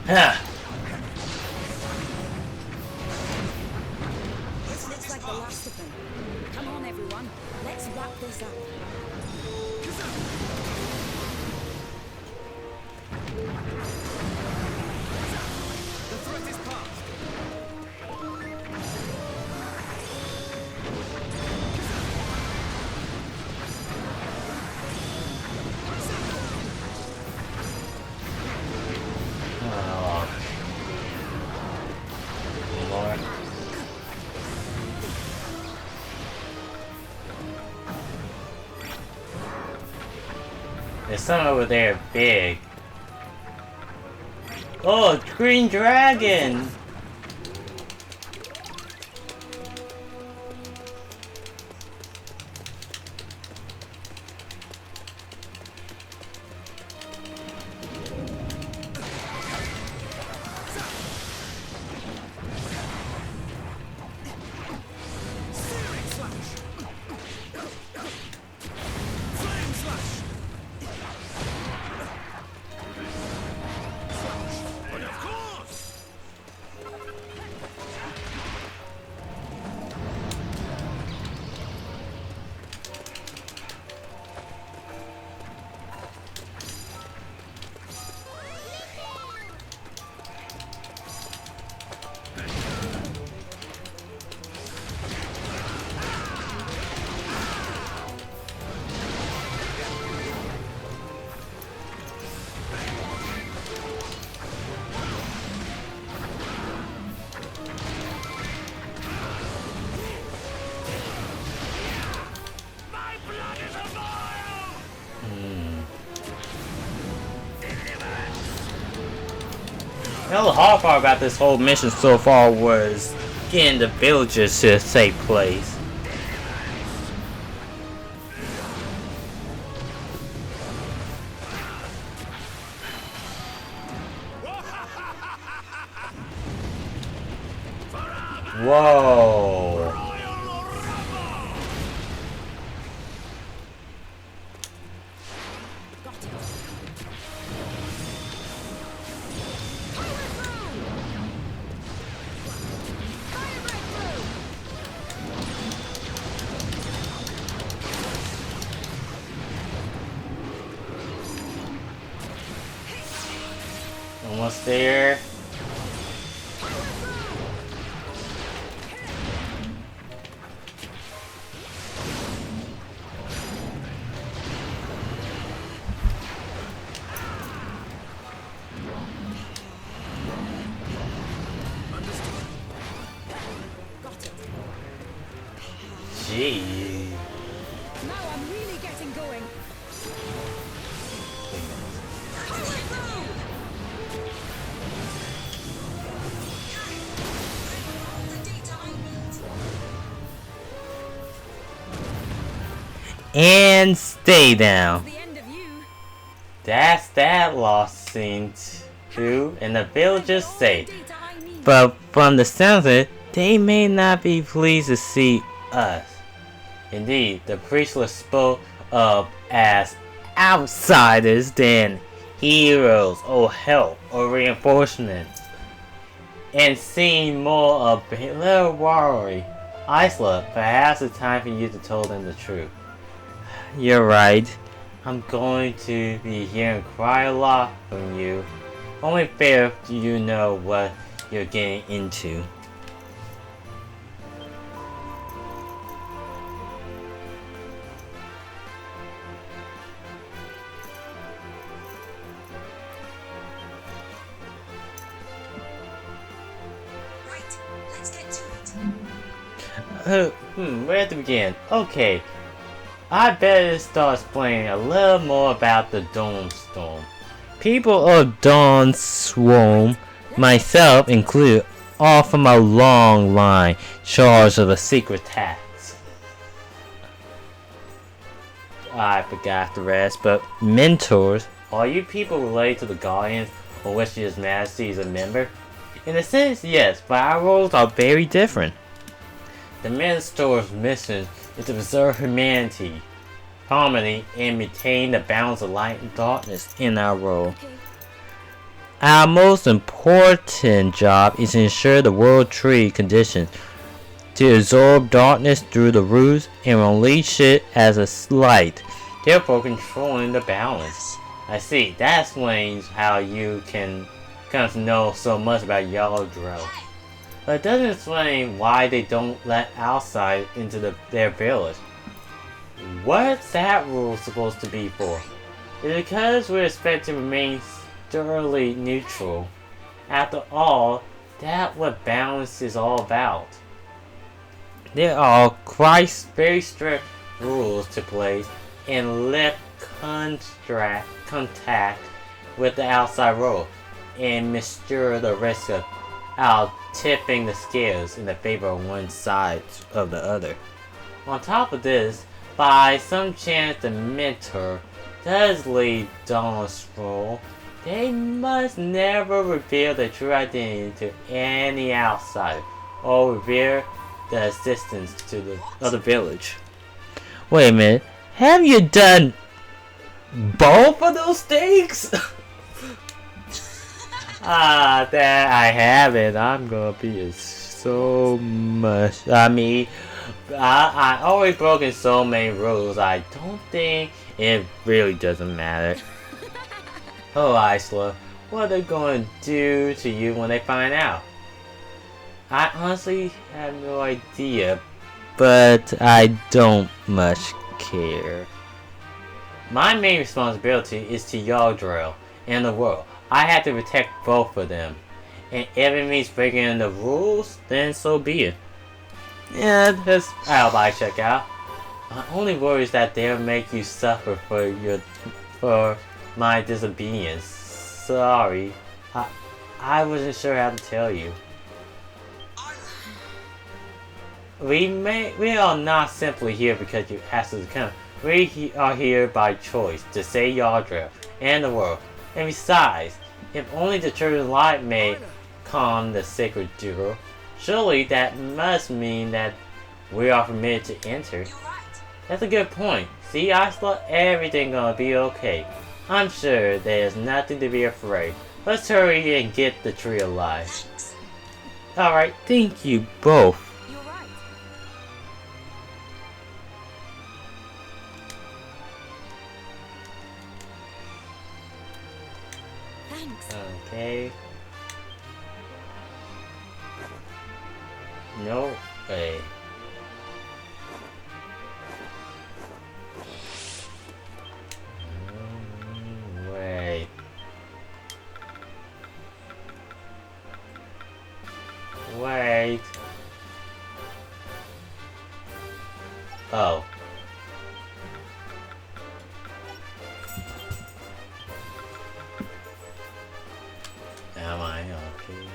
Ah,
This looks like the last of them. Come on, everyone. Let's wrap this up.
The threat is past.
oh. Lord. There's some over there big. Oh, green dragon!
Searing slash. Flame slash.
But of course! My blood is a boil!
You know, the hard part about this whole mission so far was getting the villagers to a safe place. Whoa! Almost there. Hey.
Now I'm really getting going.
And stay down.
The end of you.
That's that lost scene too, and the villagers safe. But from the sounds of it, they may not be pleased to see us. Indeed, the priest was spoke of as outsiders than heroes or help or reinforcements. And seeing more of a little worry. Isla, perhaps it's time for you to tell them the truth. You're right. I'm going to be hearing quite a lot from you. Only fair if you know what you're getting into.
Right, let's get to it.
Where to begin? Okay, I better start explaining a little more about the Dawnsholm. People of Dawnsholm, myself included, are from a long line charged of a secret task. I forgot the rest, but mentors, are you people related to the Guardians or which His Majesty is a member? In a sense, yes, but our roles are very different. The mentor's mission is to preserve humanity, harmony, and maintain the balance of light and darkness in our world. Our most important job is to ensure the world tree conditions to absorb darkness through the roots and unleash it as a light, therefore controlling the balance. I see, that explains how you can come to know so much about Yellow. But it doesn't explain why they don't let outside into their village. What's that rule supposed to be for? Is it because we're expected to remain thoroughly neutral? After all, that's what balance is all about. There are quite very strict rules to place and let contact with the outside world and misture the risk of tipping the scales in the favor of one side of the other. On top of this, by some chance the mentor does lead Dawnsholm, they must never reveal their true identity to any outsider or reveal the assistance to the other village. Wait a minute, have you done both of those things? That I haven't. I'm gonna be so much. I already broken so many rules. I don't think it really doesn't matter. Oh, Isla, what are they going to do to you when they find out? I honestly have no idea, but I don't much care. My main responsibility is to Yellow and the world. I have to protect both of them. And if it means breaking the rules, then so be it. Yeah, that's alibi check out. My only worry is that they'll make you suffer for my disobedience. Sorry. I wasn't sure how to tell you. We are not simply here because you asked us to come. We are here by choice to save Yellow and the world. And besides, if only the Children's Light may calm the sacred duo, surely that must mean that we are permitted to enter. That's a good point. See, Isla, everything gonna be okay. I'm sure there's nothing to be afraid. Let's hurry and get the tree alive. Alright, thank you both.
You're right.
Thanks.
Okay. No way. Wait. Wait. Oh. Am I okay?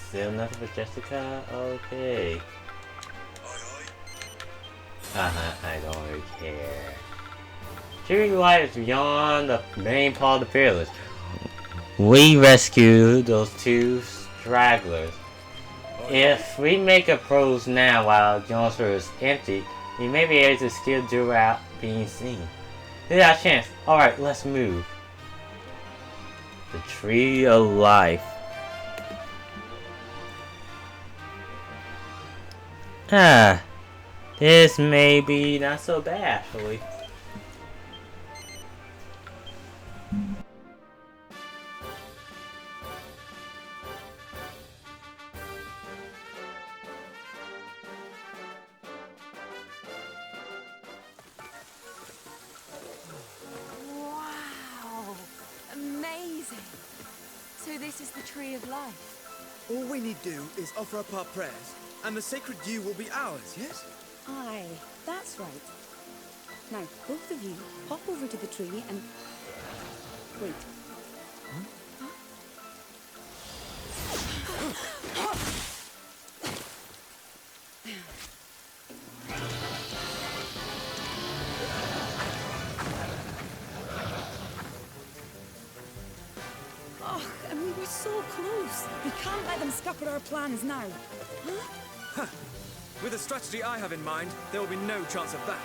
Still nothing for Jessica? Okay. I don't really care. Tree Light is beyond the main part of the Fearless. We rescued those two stragglers. If we make a pose now while Dawnsholm is empty, we may be able to skill do without being seen. This is our chance. Alright, let's move. The Tree of Life. This may be not so bad, actually.
Wow! Amazing! So this is the Tree of Life.
All we need do is offer up our prayers, and the sacred dew will be ours, yes?
Aye, that's right. Now, both of you, hop over to the tree and... Wait. Oh, and we were so close. We can't let them scupper our plans now.
With the strategy I have in mind, there will be no chance of that.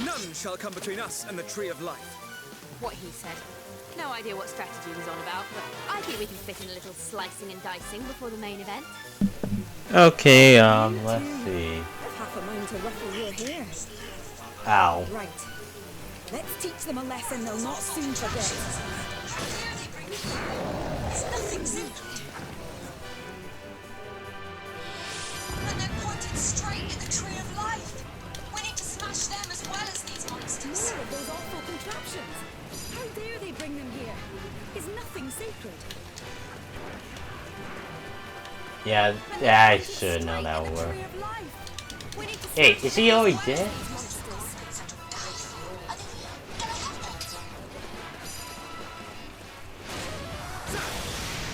None shall come between us and the Tree of Life.
What he said. No idea what strategy he's on about, but I think we can fit in a little slicing and dicing before the main event.
Okay, let's see.
I've half a mind to ruffle your hair.
Ow.
Right. Let's teach them a lesson they'll not soon forget.
How dare they bring me here? There's nothing sacred. And they're pointed straight at the Tree of Life. We need to smash them as well as these monsters.
More of those awful contraptions. How dare they bring them here? Is nothing sacred?
Yeah, I should know that would work. Hey, is he already dead?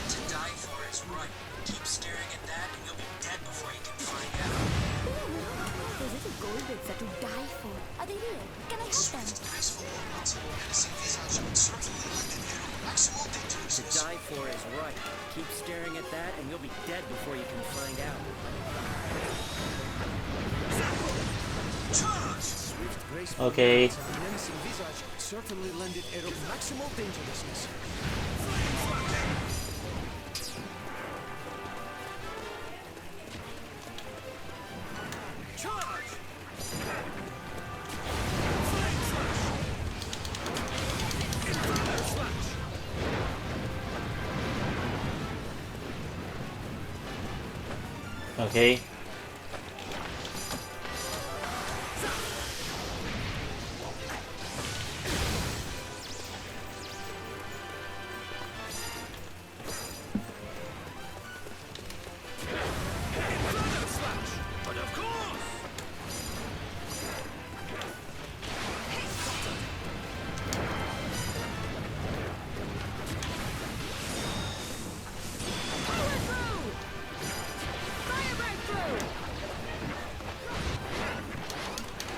To die for is right. Keep staring at that and you'll be dead before you can find out.
Those little gold bits that to die for. Are they real? Can I have them?
Graceful movements. Menacing visage would certainly lend an air of maximal
To
dangerousness.
die for is right. Keep staring at that and you'll be dead before you can find out.
Okay.
Menacing visage certainly lend an air of maximal dangerousness. Charge!
Okay.
But of course!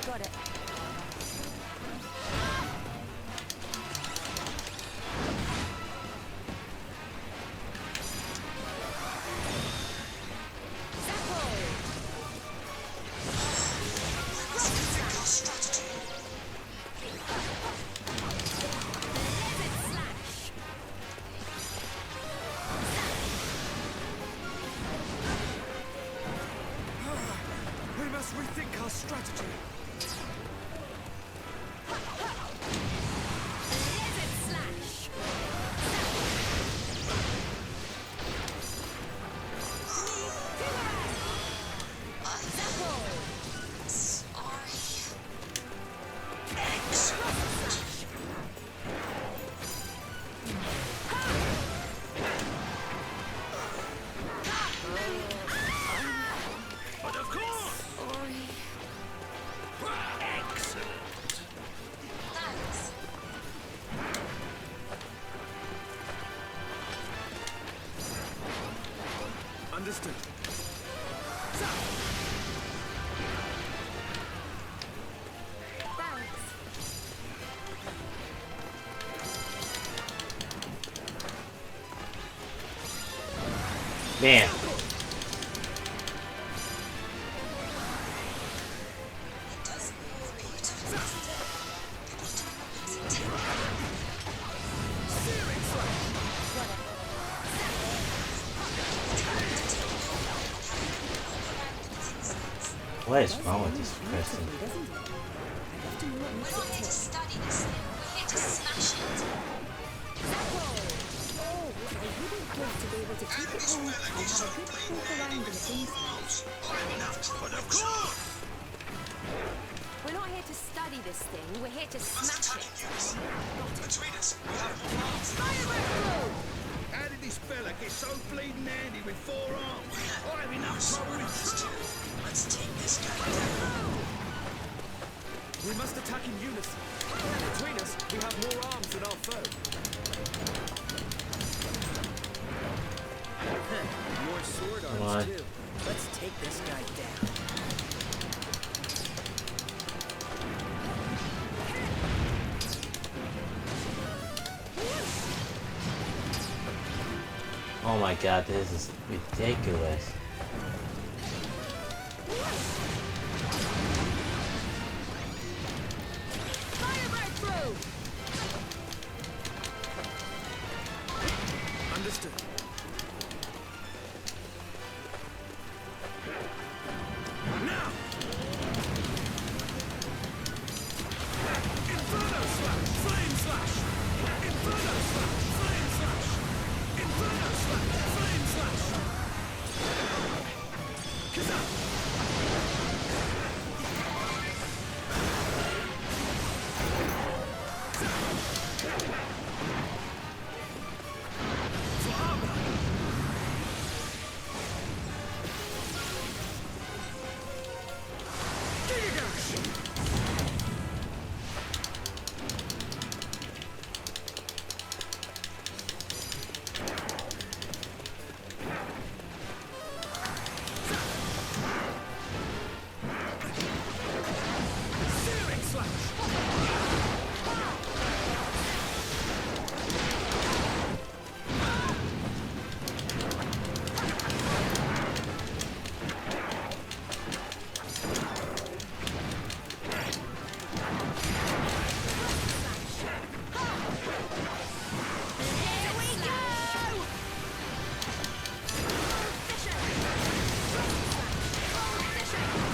Got it.
We must rethink our strategy.
Excellent.
Thanks.
Understood.
Thanks.
Man.
It does move beautifully, doesn't it? But not in moments of terror.
What is wrong with this person?
We're not here to study this thing. We're here to smash it.
And this relic is so bleeding handy with 4 arms. I'll have enough trouble. But of course!
We're not here to study this thing. We're here to
Must
smash
attack
it.
it, yes. Between us, we have more arms than
How did this fella get so bleeding handy with 4 arms? I have enough trouble with
two.
2.
Let's take this guy down.
We must attack in unison. Between us, we have more arms than our foe.
More sword
Come
arms,
on.
too. Let's take this guy down.
Oh my god, this is ridiculous.
Understood.
Now!
Inferno slash! Flame slash! Inferno slash! Flame slash! Inferno slash! Flame slash! Kazam! Searing slash!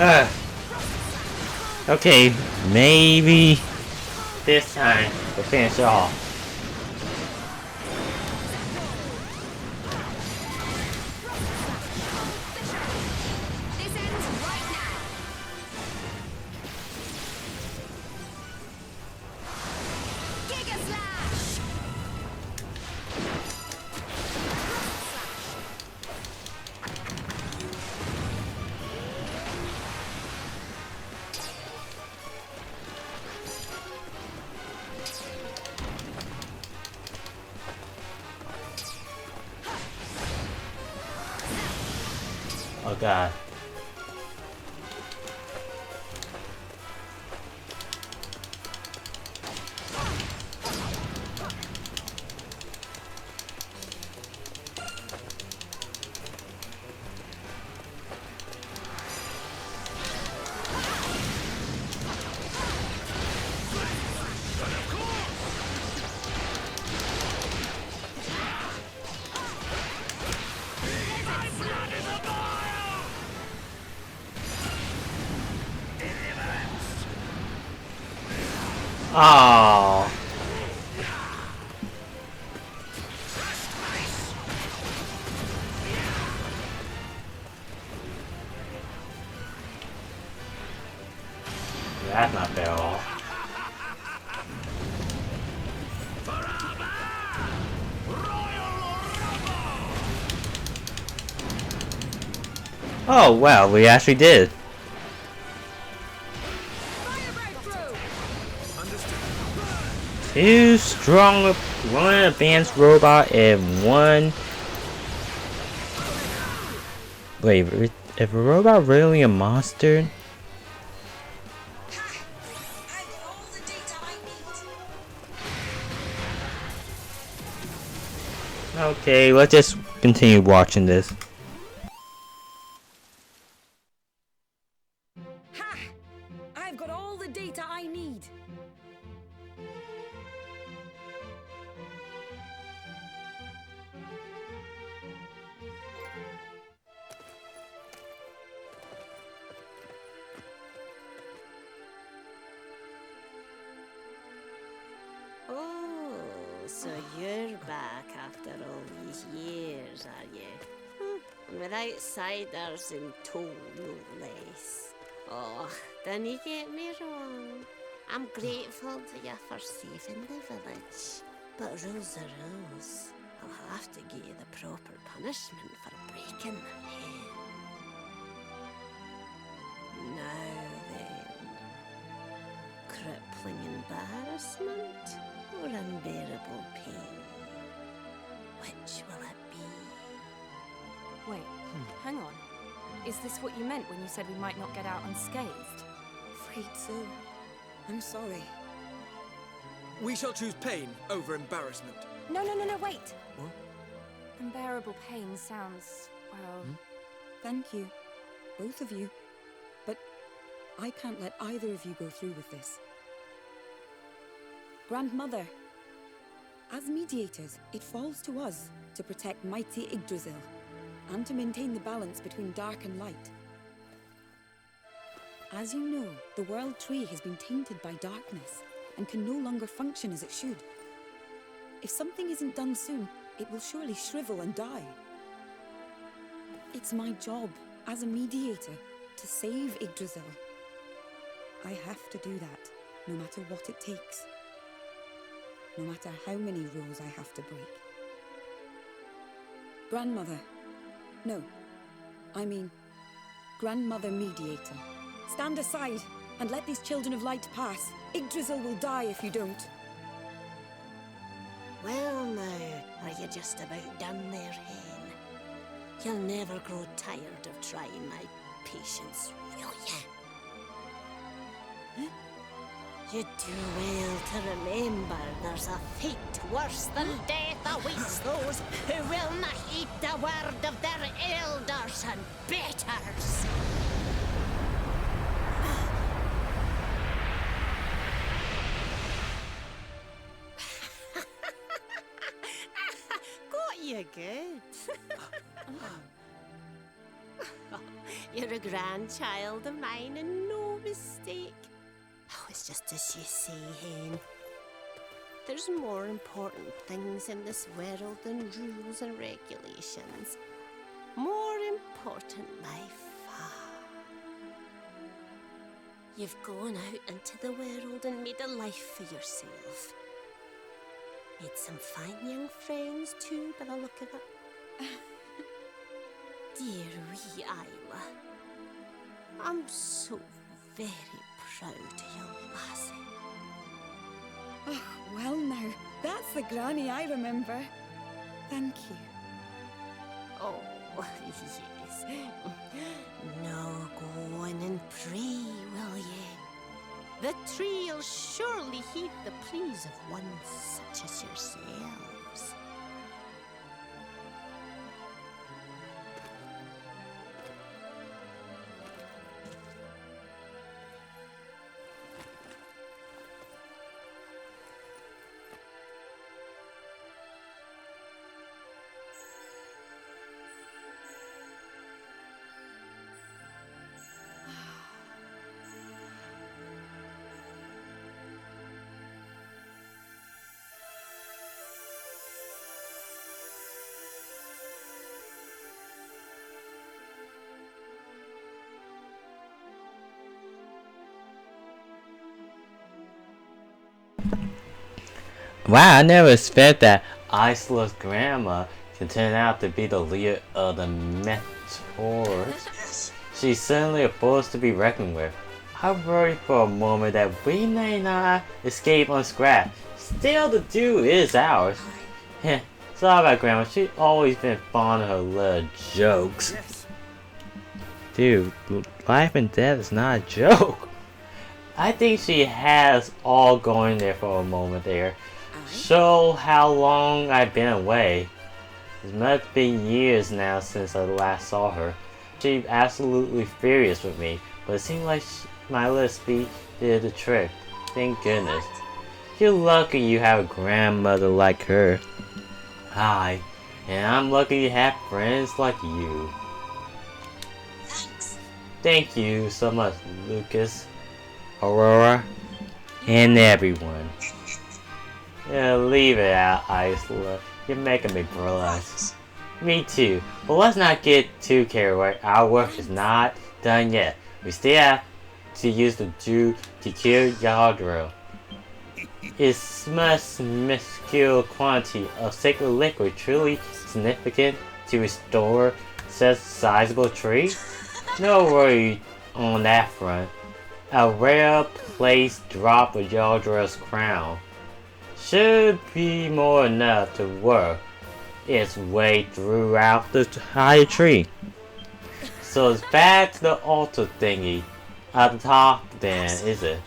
Ah. Okay, maybe this time to finish it off.
This ends right now. Giga slash.
Oh god. Oh. That's not fair at all. Oh, well, we actually did. Two strong, one advanced robot and one. Wait, is a robot really a monster?
Ha! I've got all the data I need.
Okay, let's just continue watching this.
Ha! I've got all the data I need.
Oh, so you're back after all these years, are you? And with outsiders in tow, no less. Oh, don't you get me wrong. I'm grateful to you for saving the village. But rules are rules. I'll have to give you the proper punishment for breaking the pen. Now then, crippling embarrassment or unbearable pain? Which will it be?
Wait, hang on. Is this what you meant when you said we might not get out unscathed?
Afraid so. I'm sorry.
We shall choose pain over embarrassment.
No, wait!
What?
Unbearable pain sounds, well...
Thank you, both of you. But I can't let either of you go through with this. Grandmother, as mediators, it falls to us to protect mighty Yggdrasil and to maintain the balance between dark and light. As you know, the World Tree has been tainted by darkness and can no longer function as it should. If something isn't done soon, it will surely shrivel and die. It's my job as a mediator to save Yggdrasil. I have to do that, no matter what it takes. No matter how many rules I have to break. Grandmother. No, I mean, Grandmother Mediator. Stand aside and let these children of light pass. Yggdrasil will die if you don't.
Well now, are you just about done there, hen? You'll never grow tired of trying my patience, will ya? You do well to remember there's a fate worse than death awaits those who will not heed the word of their elders and betters. Got you good. You're a grandchild of mine and no mistake. Oh, it's just as you say, hen. There's more important things in this world than rules and regulations. More important by far. You've gone out into the world and made a life for yourself. Made some fine young friends too, by the look of it. Dear wee Isla, I'm so very proud of you, lassie.
Oh, well now, that's the granny I remember. Thank you.
Oh, yes. Now go on and pray, will ye? The tree'll surely heed the pleas of one such as yourselves.
Wow, I never expected that Isla's grandma can turn out to be the leader of the Mentors.
Yes.
She's certainly a force to be reckoned with. I worried for a moment that we may not escape unscratched. Still, the dew is ours. Heh, sorry about Grandma, she's always been fond of her little jokes.
Yes.
Dude, life and death is not a joke. I think she has all going there for a moment there. Show how long I've been away. It must be years now since I last saw her. She's absolutely furious with me, but it seemed like my little speech did the trick. Thank goodness. You're lucky you have a grandmother like her. Hi, and I'm lucky to have friends like you.
Thanks.
Thank you so much, Lucas, Aurora, and everyone. Yeah, leave it out, Isla. You're making me blush. Me too. But let's not get too carried away. Our work is not done yet. We still have to use the dew to kill Yardrell. Is much minuscule quantity of sacred liquid truly significant to restore such sizable tree? No worry on that front. A rare place drop of Yardrell's crown should be more enough to work its way throughout the entire tree. So it's back to the altar thingy at the top then, is it?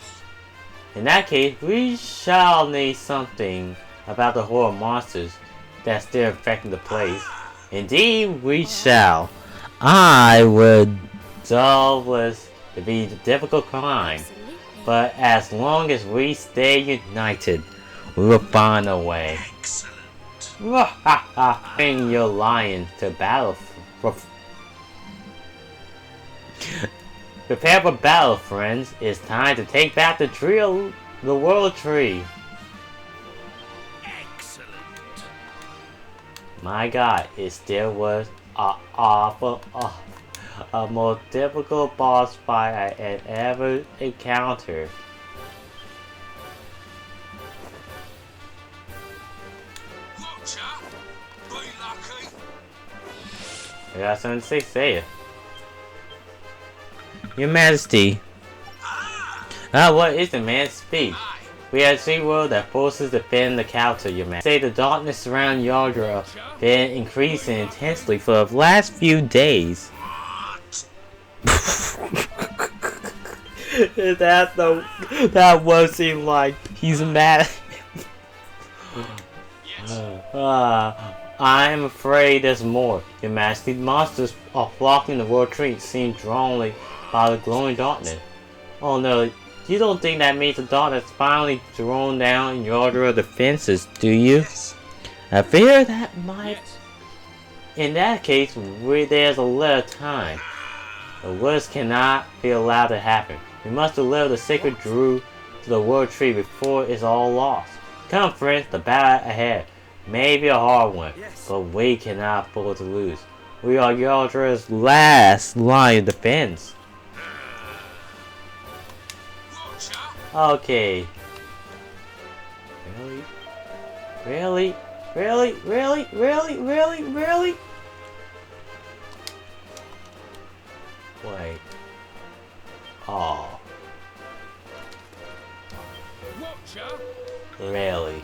In that case, we shall need something about the horror monsters that's still infecting the place. Indeed, we shall. I would doubtless be the difficult climb, but as long as we stay united, we will find a way. Bring your lion to battle. Prepare for battle, friends. It's time to take back the the world tree.
Excellent.
My God, it still was a more difficult boss fight I had ever encountered.
Watch out! Be lucky!
I got something to say it. Your Majesty. What is the man speak? We have a world that forces defend the capital, Your Majesty. Say the darkness surrounding Yardra been increasing intensely for the last few days. That was seem like he's mad. I'm afraid there's more, Your Majesty. Monsters are flocking the world tree, seem drawn by the glowing darkness. Oh no, you don't think that means the darkness finally thrown down in Yardra defenses, do you?
Yes.
I fear that might. In that case, there's a little time. The worst cannot be allowed to happen. We must deliver the sacred Drew to the world tree before it's all lost. Come, friends, the battle ahead may be a hard one, but we cannot afford to lose. We are Yardra's last line of defense. Okay. Really? Wait. Oh. Really?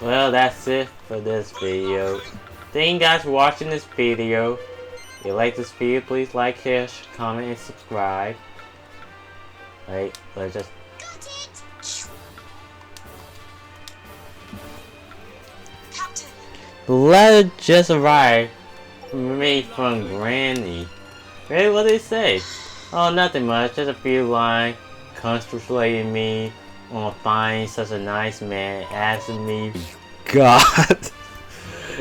Well, that's it for this video. Thank you guys for watching this video. If you like this video, please like, share, comment, and subscribe. Wait, let's just...
Got it! Captain!
The letter just arrived from me from Granny. Really, what did it say? Oh, nothing much, just a few lines congratulating me on finding such a nice man, asking me... God!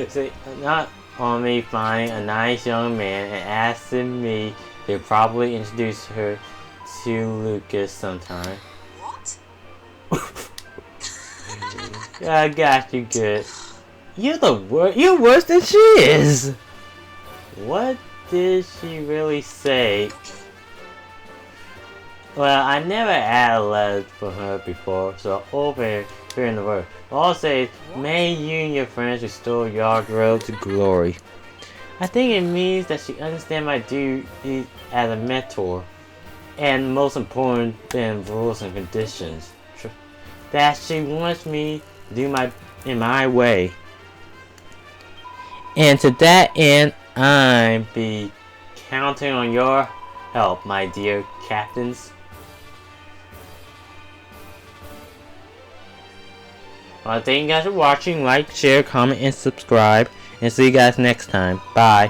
See, not on me finding a nice young man and asking me to probably introduce her to Lucas sometime.
What?
I got you good. You're the worst. You're worse than she is. What did she really say? Well, I never had a letter from her before, so open here in the word. All says, may you and your friends restore Yardrell to glory. I think it means that she understands my duty as a mentor, and most important than rules and conditions, that she wants me to do in my way. And to that end, I'm be counting on your help, my dear captains. Well, thank you guys for watching. Like, share, comment, and subscribe. And see you guys next time. Bye.